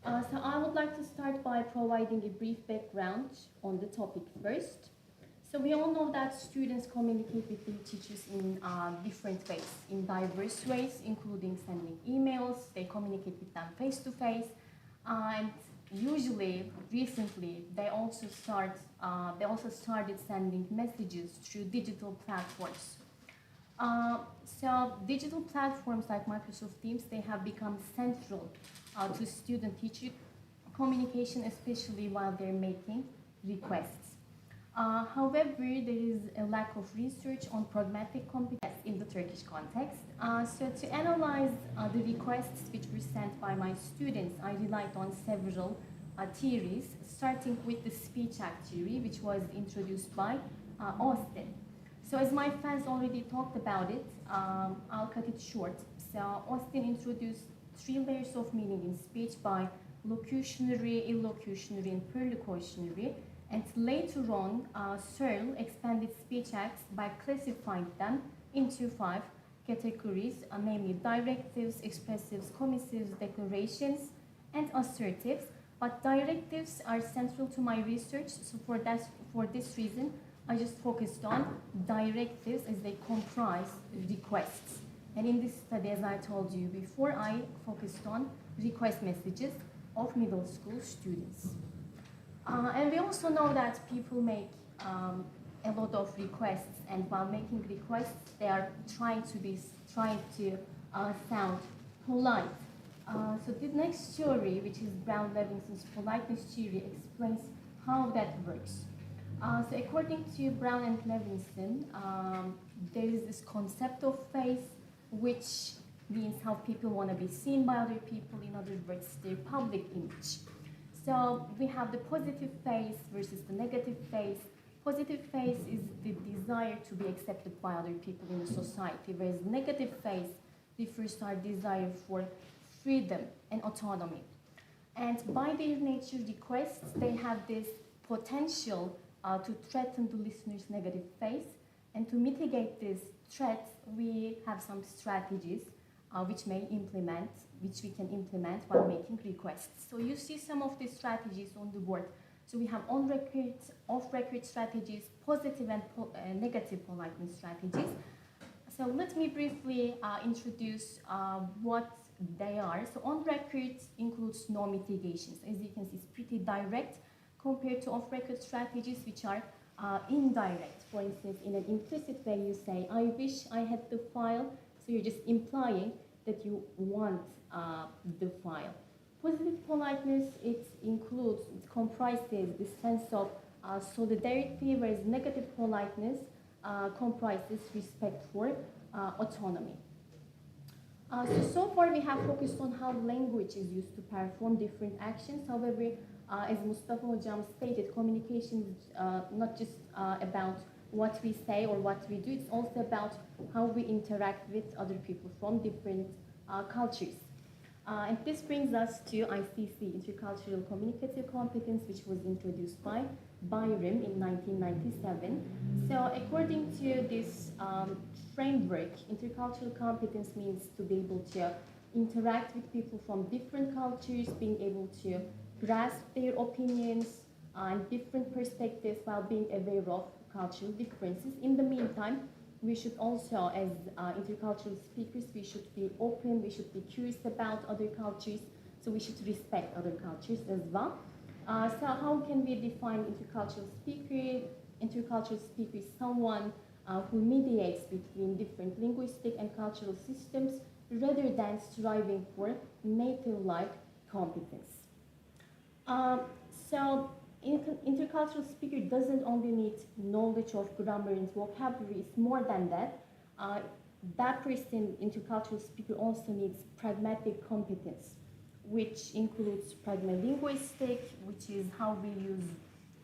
So I would like to start by providing a brief background on the topic first. So we all know that students communicate with their teachers in different ways, in diverse ways, including sending emails. They communicate with them face-to-face, and usually, recently, they also started sending messages through digital platforms. So digital platforms like Microsoft Teams, they have become central to student-teacher communication, especially while they're making requests. However, there is a lack of research on pragmatic competence in the Turkish context. So to analyze the requests which were sent by my students, I relied on several theories, starting with the speech act theory, which was introduced by Austin. So as my fans already talked about it, I'll cut it short. So Austin introduced 3 layers of meaning in speech by locutionary, illocutionary, and perlocutionary. And later on, Searle expanded speech acts by classifying them into 5 categories, namely directives, expressives, commissives, declarations, and assertives. But directives are central to my research, so for this reason, I just focused on directives as they comprise requests. And in this study, as I told you before, I focused on request messages of middle school students. And we also know that people make a lot of requests, and while making requests, they are trying to sound polite. So the next theory, which is Brown-Levinson's politeness theory, explains how that works. So according to Brown and Levinson, there is this concept of face, which means how people want to be seen by other people, in other words, their public image. So we have the positive face versus the negative face. Positive face is the desire to be accepted by other people in the society, whereas negative face refers to our desire for freedom and autonomy. And by their nature, requests, they have this potential to threaten the listener's negative face. And to mitigate this threat, we have some strategies which we can implement while making requests. So you see some of these strategies on the board. So we have on-record, off-record strategies, positive and negative politeness strategies. So let me briefly introduce what they are. So on-record includes no mitigations. As you can see, it's pretty direct compared to off-record strategies, which are indirect. For instance, in an implicit way, you say, I wish I had the file. So you're just implying that you want the file. Positive politeness, it comprises the sense of solidarity, whereas negative politeness comprises respect for autonomy. So far we have focused on how language is used to perform different actions. However, as Mustafa Hocam stated, communication is not just about what we say or what we do, it's also about how we interact with other people from different cultures. And this brings us to ICC, Intercultural Communicative Competence, which was introduced by Byram in 1997. So according to this framework, intercultural competence means to be able to interact with people from different cultures, being able to grasp their opinions and different perspectives while being aware of cultural differences. In the meantime, we should also, as intercultural speakers, we should be open, we should be curious about other cultures, so we should respect other cultures as well. So how can we define intercultural speaker? Intercultural speaker is someone who mediates between different linguistic and cultural systems rather than striving for native-like competence. So intercultural speaker doesn't only need knowledge of grammar and vocabulary, it's more than that. That person, intercultural speaker, also needs pragmatic competence, which includes pragmalinguistic, which is how we use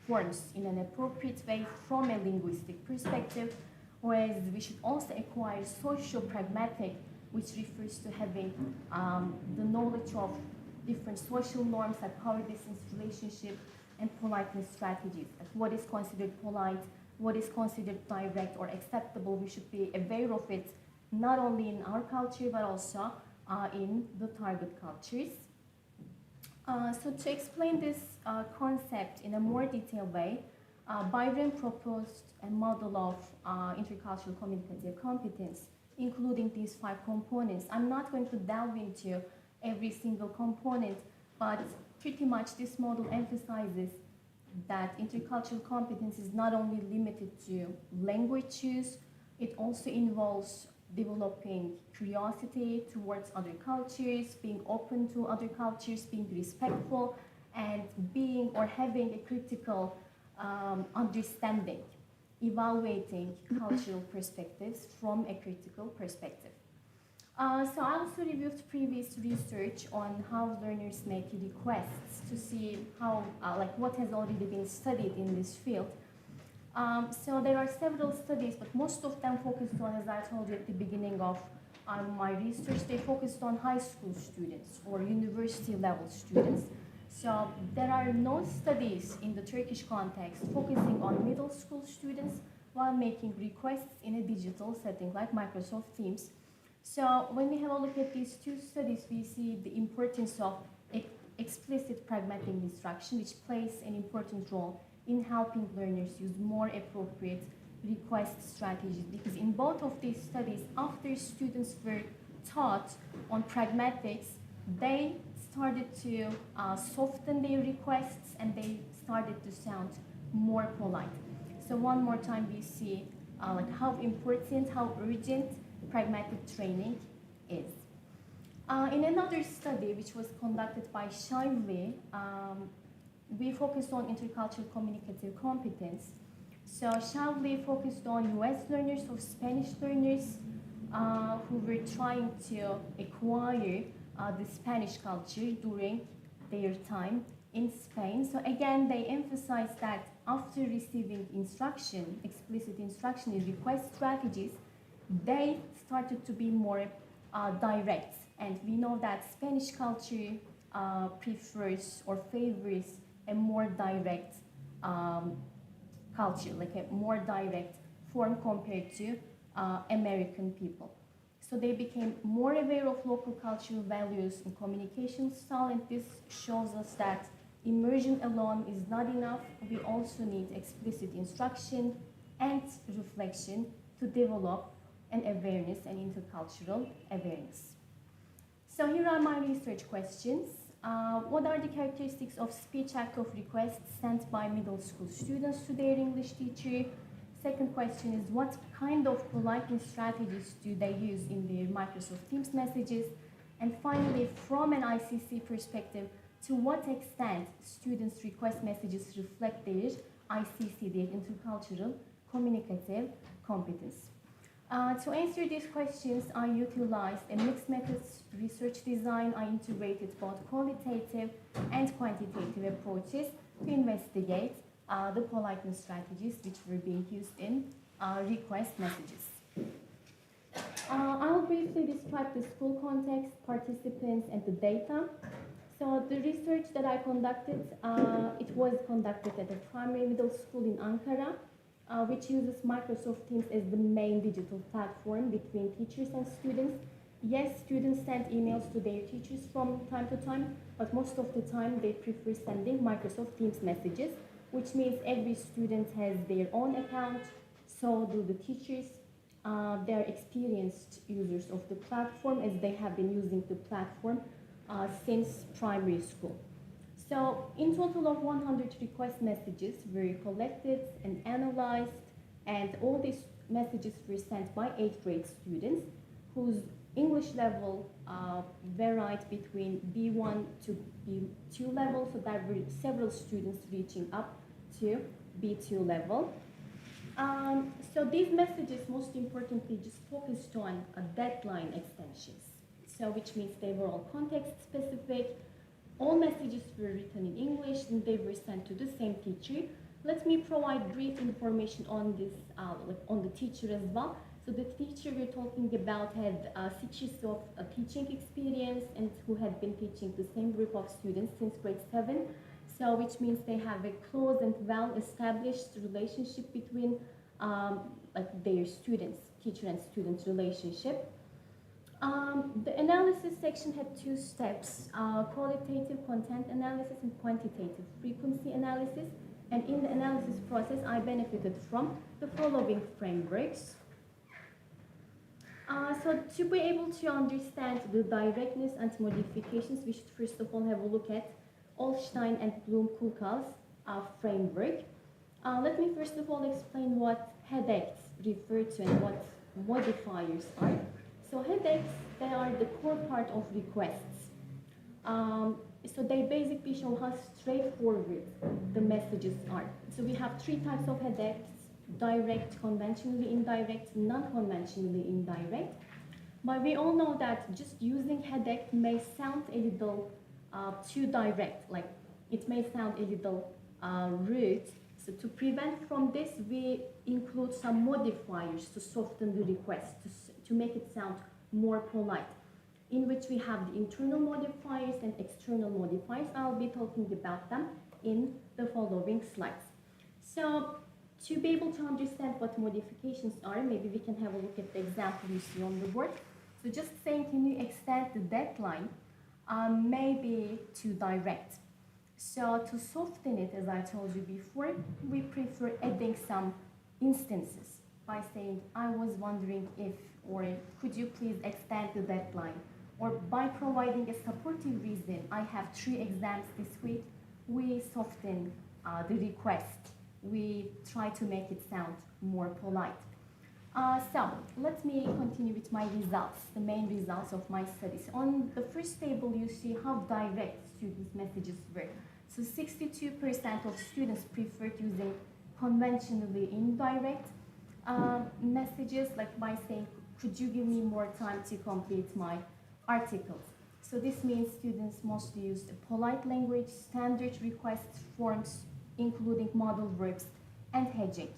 forms in an appropriate way from a linguistic perspective, whereas we should also acquire socio-pragmatic, which refers to having the knowledge of different social norms like power distance relationship and politeness strategies. Like what is considered polite, what is considered direct or acceptable, we should be aware of it not only in our culture but also in the target cultures. So to explain this concept in a more detailed way, Byron proposed a model of intercultural communicative competence, including these 5 components. I'm not going to delve into every single component, but pretty much this model emphasizes that intercultural competence is not only limited to language use, it also involves developing curiosity towards other cultures, being open to other cultures, being respectful, and being or having a critical understanding, evaluating cultural perspectives from a critical perspective. So I also reviewed previous research on how learners make requests to see how, what has already been studied in this field. So there are several studies, but most of them focused on, as I told you at the beginning of my research, they focused on high school students or university level students. So there are no studies in the Turkish context focusing on middle school students while making requests in a digital setting like Microsoft Teams. So when we have a look at these two studies, we see the importance of explicit pragmatic instruction, which plays an important role in helping learners use more appropriate request strategies. Because in both of these studies, after students were taught on pragmatics, they started to soften their requests and they started to sound more polite. So one more time we see like how important, how urgent pragmatic training is. In another study which was conducted by Shively, we focused on intercultural communicative competence. So Shively focused on US learners or Spanish learners who were trying to acquire the Spanish culture during their time in Spain. So again, they emphasized that after receiving instruction, explicit instruction in request strategies, they started to be more direct. And we know that Spanish culture prefers or favors a more direct culture, like a more direct form compared to American people. So they became more aware of local cultural values and communication style, and this shows us that immersion alone is not enough. We also need explicit instruction and reflection to develop an awareness, an intercultural awareness. So here are my research questions. What are the characteristics of speech act of request sent by middle school students to their English teacher? Second question is, what kind of politeness strategies do they use in their Microsoft Teams messages? And finally, from an ICC perspective, to what extent students' request messages reflect their ICC, their intercultural communicative competence? To answer these questions, I utilized a mixed methods research design. I integrated both qualitative and quantitative approaches to investigate the politeness strategies which were being used in request messages. I'll briefly describe the school context, participants, and the data. So the research that I conducted, it was conducted at a primary middle school in Ankara, which uses Microsoft Teams as the main digital platform between teachers and students. Yes, students send emails to their teachers from time to time, but most of the time they prefer sending Microsoft Teams messages, which means every student has their own account, so do the teachers. They are experienced users of the platform as they have been using the platform since primary school. So in total of 100 request messages were collected and analyzed, and all these messages were sent by 8th grade students whose English level varied between B1 to B2 level, so there were several students reaching up to B2 level. So these messages, most importantly, just focused on deadline extensions, so which means they were all context specific. All messages were written in English and they were sent to the same teacher. Let me provide brief information on this, on the teacher as well. So the teacher we're talking about had 6 years of teaching experience and who had been teaching the same group of students since grade 7. So which means they have a close and well-established relationship between their students, teacher and student relationship. The analysis section had 2 steps, qualitative content analysis and quantitative frequency analysis. And in the analysis process, I benefited from the following frameworks. So to be able to understand the directness and modifications, we should first of all have a look at Olstein and Bloom-Kulkal's framework. Let me first of all explain what headaches refer to and what modifiers are. So headaches, they are the core part of requests. So they basically show how straightforward the messages are. So we have 3 types of headaches: direct, conventionally indirect, non-conventionally indirect. But we all know that just using headache may sound a little too direct, like it may sound a little rude. So to prevent from this, we include some modifiers to soften the request, to make it sound more polite, in which we have the internal modifiers and external modifiers. I'll be talking about them in the following slides. So to be able to understand what modifications are, maybe we can have a look at the example you see on the board. So just saying, can you extend the deadline, may be too direct. So to soften it, as I told you before, we prefer adding some instances by saying, I was wondering if, or could you please extend the deadline? Or by providing a supportive reason, I have 3 exams this week, we soften the request. We try to make it sound more polite. So let me continue with my results, the main results of my studies. On the first table, you see how direct students' messages were. So 62% of students preferred using conventionally indirect messages, like by saying, could you give me more time to complete my articles? So this means students mostly used polite language, standard request forms, including modal verbs and hedging.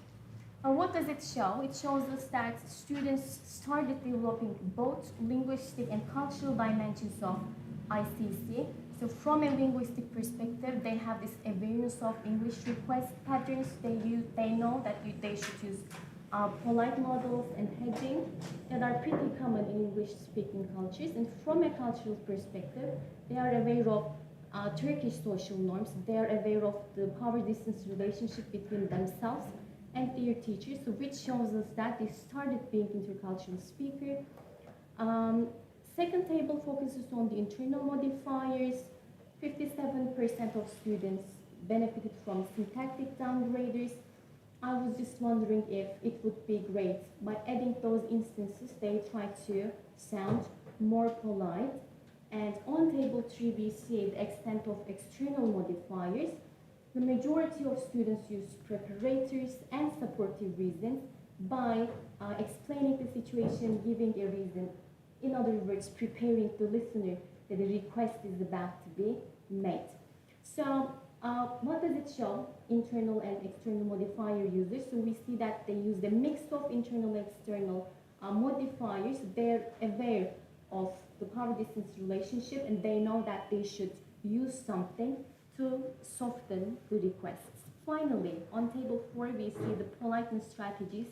What does it show? It shows us that students started developing both linguistic and cultural dimensions of ICC. So from a linguistic perspective, they have this awareness of English request patterns. They know that they should use polite models and hedging that are pretty common in English-speaking cultures. And from a cultural perspective, they are aware of Turkish social norms. They are aware of the power-distance relationship between themselves and their teachers, so which shows us that they started being intercultural speakers. Second table focuses on the internal modifiers. 57% of students benefited from syntactic downgraders. I was just wondering if it would be great by adding those instances, they try to sound more polite. And on table 3, we see the extent of external modifiers. The majority of students use preparators and supportive reasons by explaining the situation, giving a reason. In other words, preparing the listener that the request is about to be made. So what does it show? Internal and external modifier users. So we see that they use a mix of internal and external modifiers. They're aware of the power distance relationship and they know that they should use something to soften the requests. Finally, on table 4, we see the politeness strategies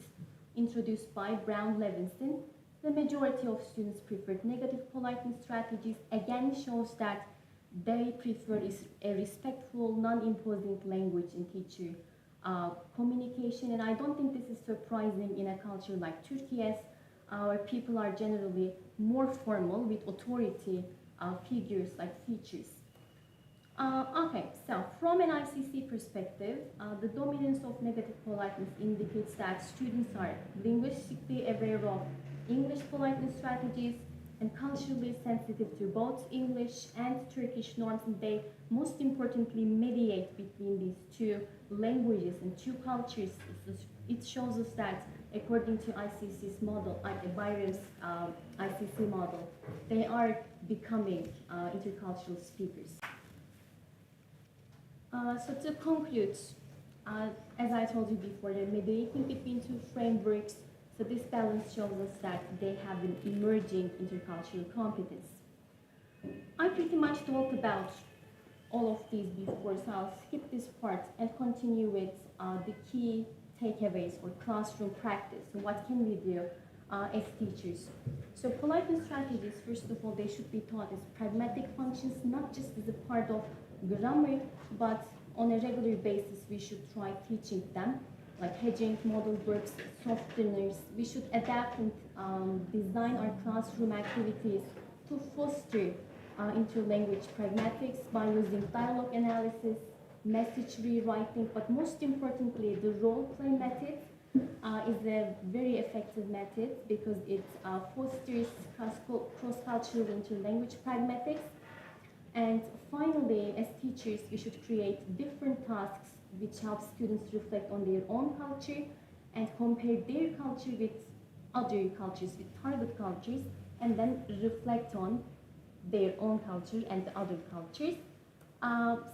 introduced by Brown-Levinson. The majority of students preferred negative politeness strategies. Again, shows that they prefer a respectful, non-imposing language in teacher communication. And I don't think this is surprising in a culture like Turkey, as where people are generally more formal with authority figures like teachers. Okay, so from an ICC perspective, the dominance of negative politeness indicates that students are linguistically aware of English politeness strategies and culturally sensitive to both English and Turkish norms, and they most importantly mediate between these two languages and two cultures. It shows us that according to ICC's model, Byron's ICC model, they are becoming intercultural speakers. So to conclude, as I told you before, they're mediating between two frameworks. So this balance shows us that they have an emerging intercultural competence. I pretty much talked about all of these before, so I'll skip this part and continue with the key takeaways or classroom practice. So what can we do as teachers? So politeness strategies, first of all, they should be taught as pragmatic functions, not just as a part of grammar, but on a regular basis we should try teaching them, like hedging, modal verbs, softeners. We should adapt and design our classroom activities to foster interlanguage pragmatics by using dialogue analysis, message rewriting, but most importantly, the role-play method is a very effective method because it fosters cross-cultural interlanguage pragmatics. And finally, as teachers, we should create different tasks which help students reflect on their own culture and compare their culture with other cultures, with target cultures, and then reflect on their own culture and the other cultures.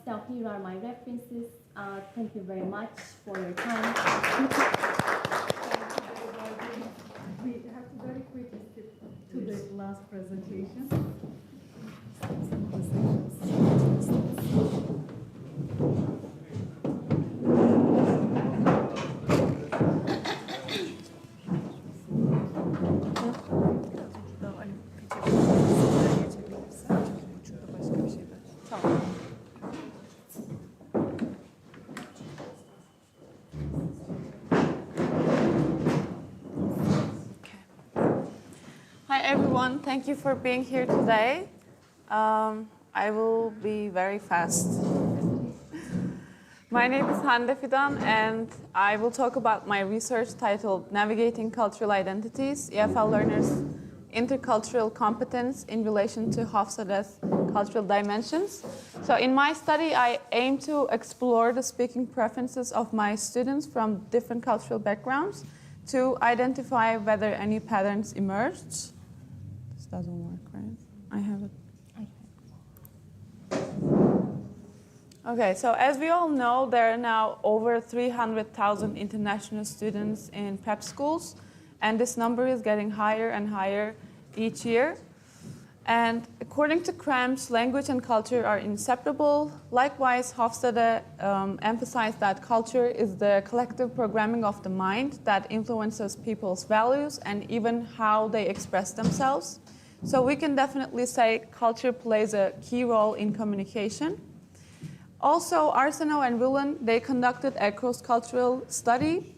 So here are my references. Thank you very much for your time. We have to very quickly skip to the last presentation. Tamam. Hi everyone, thank you for being here today. I will be very fast. My name is Hande Fidan and I will talk about my research titled Navigating Cultural Identities, EFL Learners' Intercultural Competence in Relation to Hofstede's Cultural Dimensions. So in my study, I aim to explore the speaking preferences of my students from different cultural backgrounds to identify whether any patterns emerged. This doesn't work, right? I have it. Okay, so as we all know, there are now over 300,000 international students in prep schools, and this number is getting higher and higher each year. And according to Cramps, language and culture are inseparable. Likewise, Hofstede emphasized that culture is the collective programming of the mind that influences people's values and even how they express themselves. So we can definitely say culture plays a key role in communication. Also, Arsenault and Woolen, they conducted a cross-cultural study.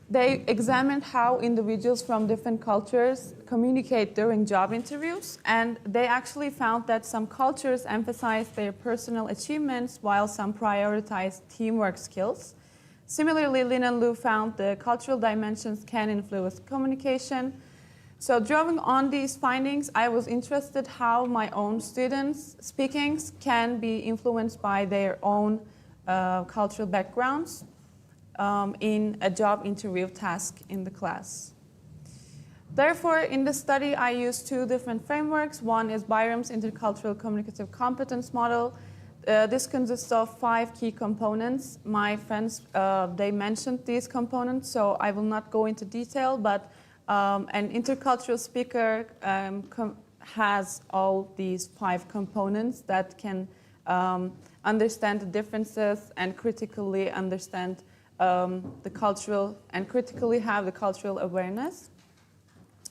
They examined how individuals from different cultures communicate during job interviews, and they actually found that some cultures emphasize their personal achievements while some prioritize teamwork skills. Similarly, Lin and Liu found the cultural dimensions can influence communication. So drawing on these findings, I was interested how my own students' speakings can be influenced by their own cultural backgrounds in a job interview task in the class. Therefore, in the study, I used two different frameworks. One is Byram's Intercultural Communicative Competence Model. This consists of 5 key components. My friends, they mentioned these components, so I will not go into detail, but an intercultural speaker has all these 5 components that can understand the differences and critically understand the cultural and critically have the cultural awareness.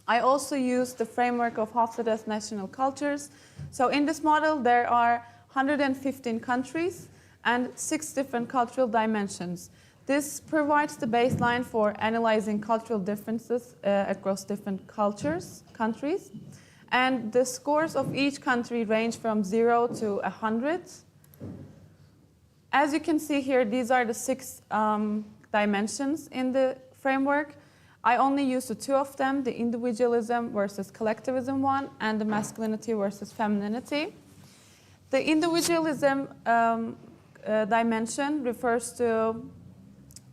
I also use the framework of Hofstede's national cultures. So in this model, there are 115 countries and 6 different cultural dimensions. This provides the baseline for analyzing cultural differences across different countries. And the scores of each country range from 0 to 100. As you can see here, these are the 6 dimensions in the framework. I only used the 2 of them, the individualism versus collectivism one, and the masculinity versus femininity. The individualism dimension refers to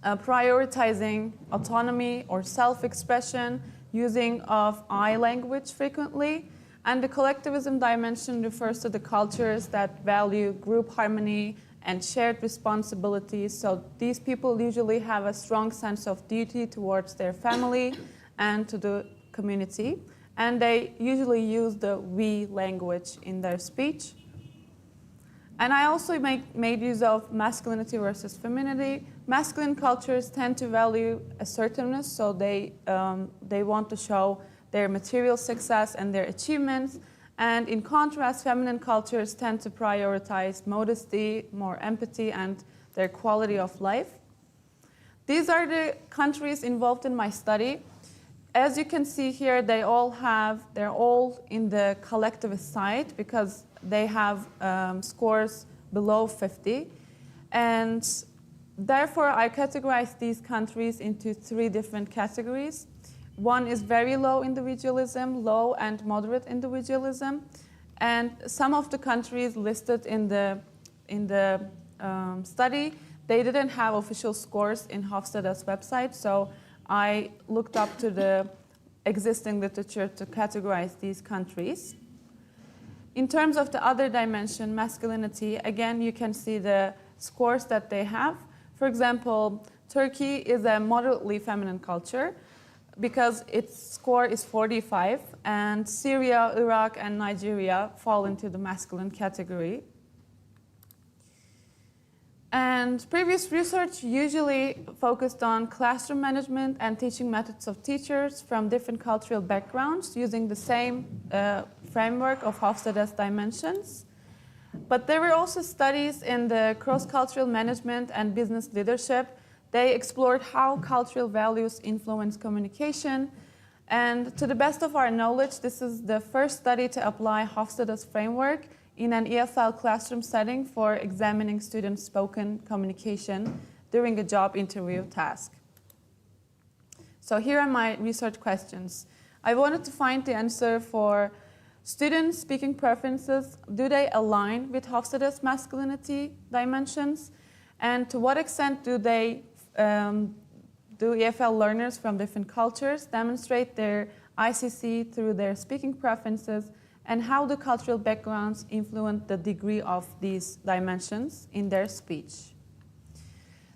prioritizing autonomy or self-expression, using of I language frequently, and the collectivism dimension refers to the cultures that value group harmony and shared responsibilities. So these people usually have a strong sense of duty towards their family and to the community, and they usually use the we language in their speech. And I also made use of masculinity versus femininity. Masculine cultures tend to value assertiveness, so they want to show their material success and their achievements. And in contrast, feminine cultures tend to prioritize modesty, more empathy, and their quality of life. These are the countries involved in my study. As you can see here, they're all in the collectivist side because they have scores below 50. And therefore, I categorize these countries into 3 different categories. One is very low individualism, low and moderate individualism. And some of the countries listed in the study, they didn't have official scores in Hofstede's website, so I looked up to the existing literature to categorize these countries. In terms of the other dimension, masculinity, again, you can see the scores that they have. For example, Turkey is a moderately feminine culture because its score is 45, and Syria, Iraq, and Nigeria fall into the masculine category. And previous research usually focused on classroom management and teaching methods of teachers from different cultural backgrounds using the same framework of Hofstede's dimensions. But there were also studies in the cross-cultural management and business leadership. They explored how cultural values influence communication. And to the best of our knowledge, this is the first study to apply Hofstede's framework in an EFL classroom setting for examining students' spoken communication during a job interview task. So here are my research questions. I wanted to find the answer for students' speaking preferences. Do they align with Hofstede's masculinity dimensions? And to what extent do EFL learners from different cultures demonstrate their ICC through their speaking preferences? And how do cultural backgrounds influence the degree of these dimensions in their speech?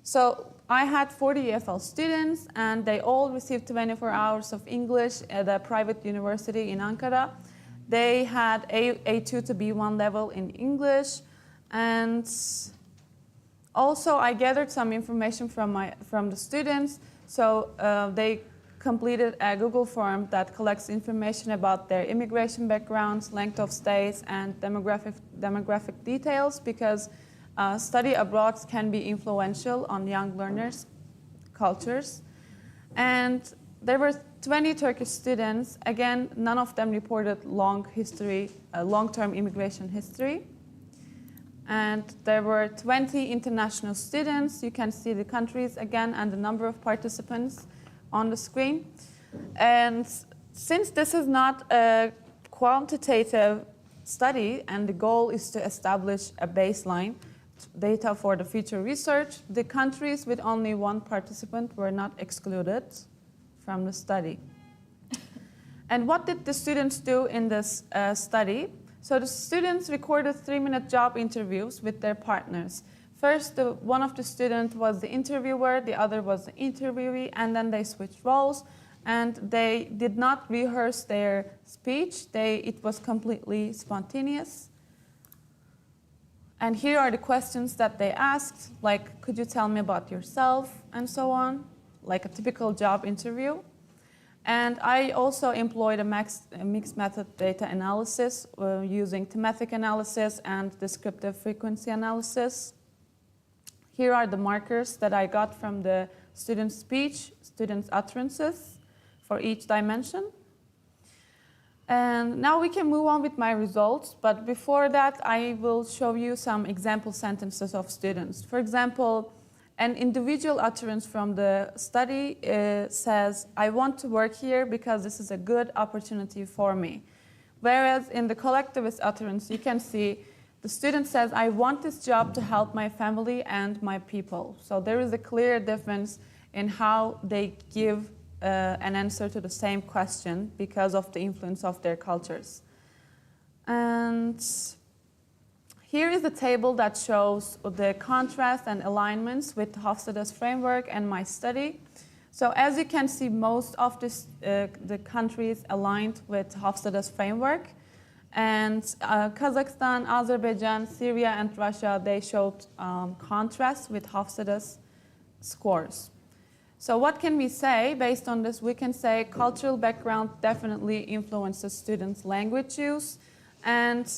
So I had 40 EFL students, and they all received 24 hours of English at a private university in Ankara. They had A2 to B1 level in English, and also I gathered some information from the students. So they completed a Google form that collects information about their immigration backgrounds, length of stays, and demographic details, because study abroad can be influential on young learners' cultures. And there were 20 Turkish students. Again, none of them reported long-term immigration history. And there were 20 international students. You can see the countries again and the number of participants on the screen. And since this is not a quantitative study and the goal is to establish a baseline data for the future research, the countries with only one participant were not excluded from the study. And what did the students do in this study? So the students recorded 3-minute job interviews with their partners. First, one of the students was the interviewer, the other was the interviewee, and then they switched roles. And they did not rehearse their speech. It was completely spontaneous. And here are the questions that they asked, like, could you tell me about yourself, and so on, like a typical job interview. And I also employed a mixed method data analysis using thematic analysis and descriptive frequency analysis. Here are the markers that I got from the student's speech, students' utterances for each dimension. And now we can move on with my results, but before that I will show you some example sentences of students. For example, an individual utterance from the study says, I want to work here because this is a good opportunity for me. Whereas in the collectivist utterance, you can see the student says, I want this job to help my family and my people. So there is a clear difference in how they give an answer to the same question because of the influence of their cultures. And here is a table that shows the contrast and alignments with Hofstede's framework and my study. So as you can see, most of the countries aligned with Hofstede's framework. And Kazakhstan, Azerbaijan, Syria, and Russia, they showed contrast with Hofstede's scores. So what can we say based on this? We can say cultural background definitely influences students' language use. And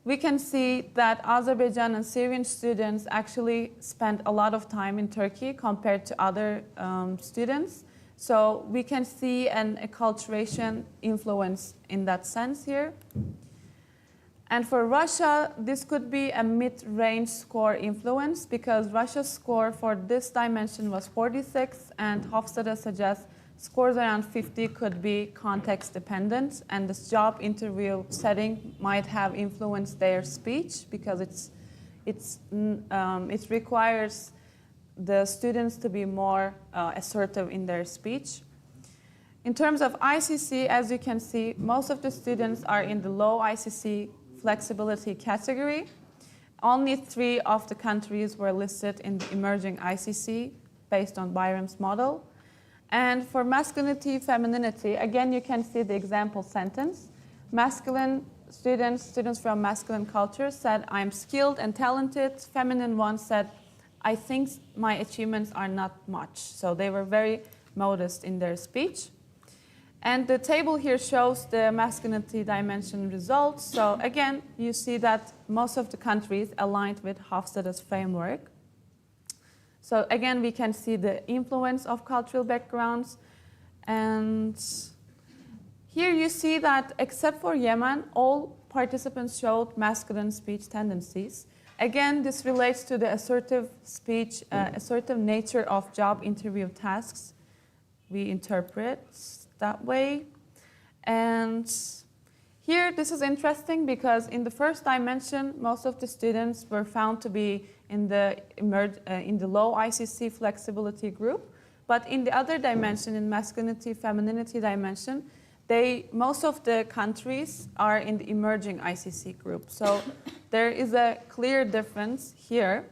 we can see that Azerbaijan and Syrian students actually spend a lot of time in Turkey compared to other students. So we can see an acculturation influence in that sense here. And for Russia, this could be a mid-range score influence because Russia's score for this dimension was 46, and Hofstede suggests scores around 50 could be context dependent, and this job interview setting might have influenced their speech because it requires the students to be more assertive in their speech. In terms of ICC, as you can see, most of the students are in the low ICC flexibility category. Only 3 of the countries were listed in the emerging ICC based on Byram's model. And for masculinity, femininity, again, you can see the example sentence. Masculine students from masculine cultures said, I'm skilled and talented. Feminine ones said, I think my achievements are not much. So they were very modest in their speech. And the table here shows the masculinity dimension results. So again, you see that most of the countries aligned with Hofstede's framework. So again, we can see the influence of cultural backgrounds. And here you see that except for Yemen, all participants showed masculine speech tendencies. Again, this relates to the assertive speech, assertive nature of job interview tasks we interpret that way. And here, this is interesting because in the first dimension, most of the students were found to be in the low ICC flexibility group. But in the other dimension, in masculinity, femininity dimension, most of the countries are in the emerging ICC group. So there is a clear difference here.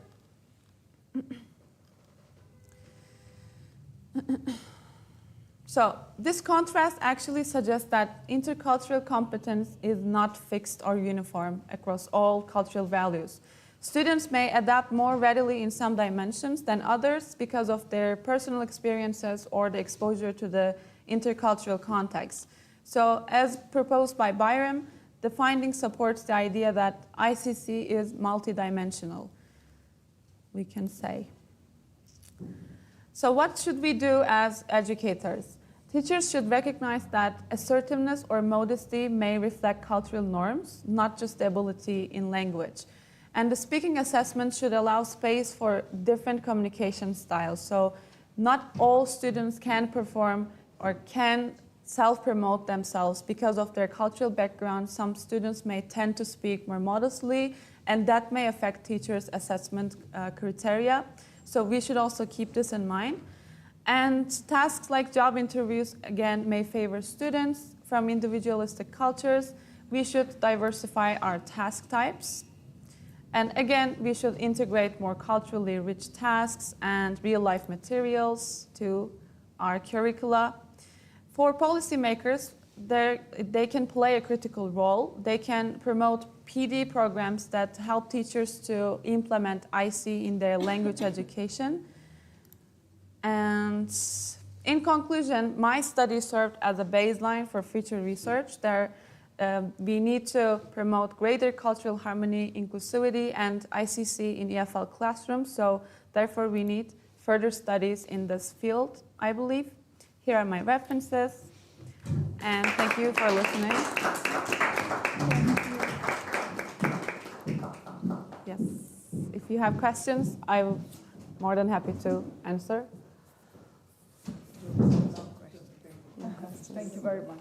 So this contrast actually suggests that intercultural competence is not fixed or uniform across all cultural values. Students may adapt more readily in some dimensions than others because of their personal experiences or the exposure to the intercultural context. So as proposed by Byram, the finding supports the idea that ICC is multidimensional, we can say. So what should we do as educators? Teachers should recognize that assertiveness or modesty may reflect cultural norms, not just the ability in language. And the speaking assessment should allow space for different communication styles. So not all students can perform or can self-promote themselves because of their cultural background. Some students may tend to speak more modestly, and that may affect teachers' assessment criteria. So we should also keep this in mind. And tasks like job interviews, again, may favor students from individualistic cultures. We should diversify our task types. And again, we should integrate more culturally rich tasks and real-life materials to our curricula. For policymakers, they can play a critical role. They can promote PD programs that help teachers to implement IC in their language education. And in conclusion, my study served as a baseline for future research. We need to promote greater cultural harmony, inclusivity, and ICC in EFL classrooms. So therefore, we need further studies in this field, I believe. Here are my references. And thank you for listening. Yes, if you have questions, I'm more than happy to answer. Thank you very much.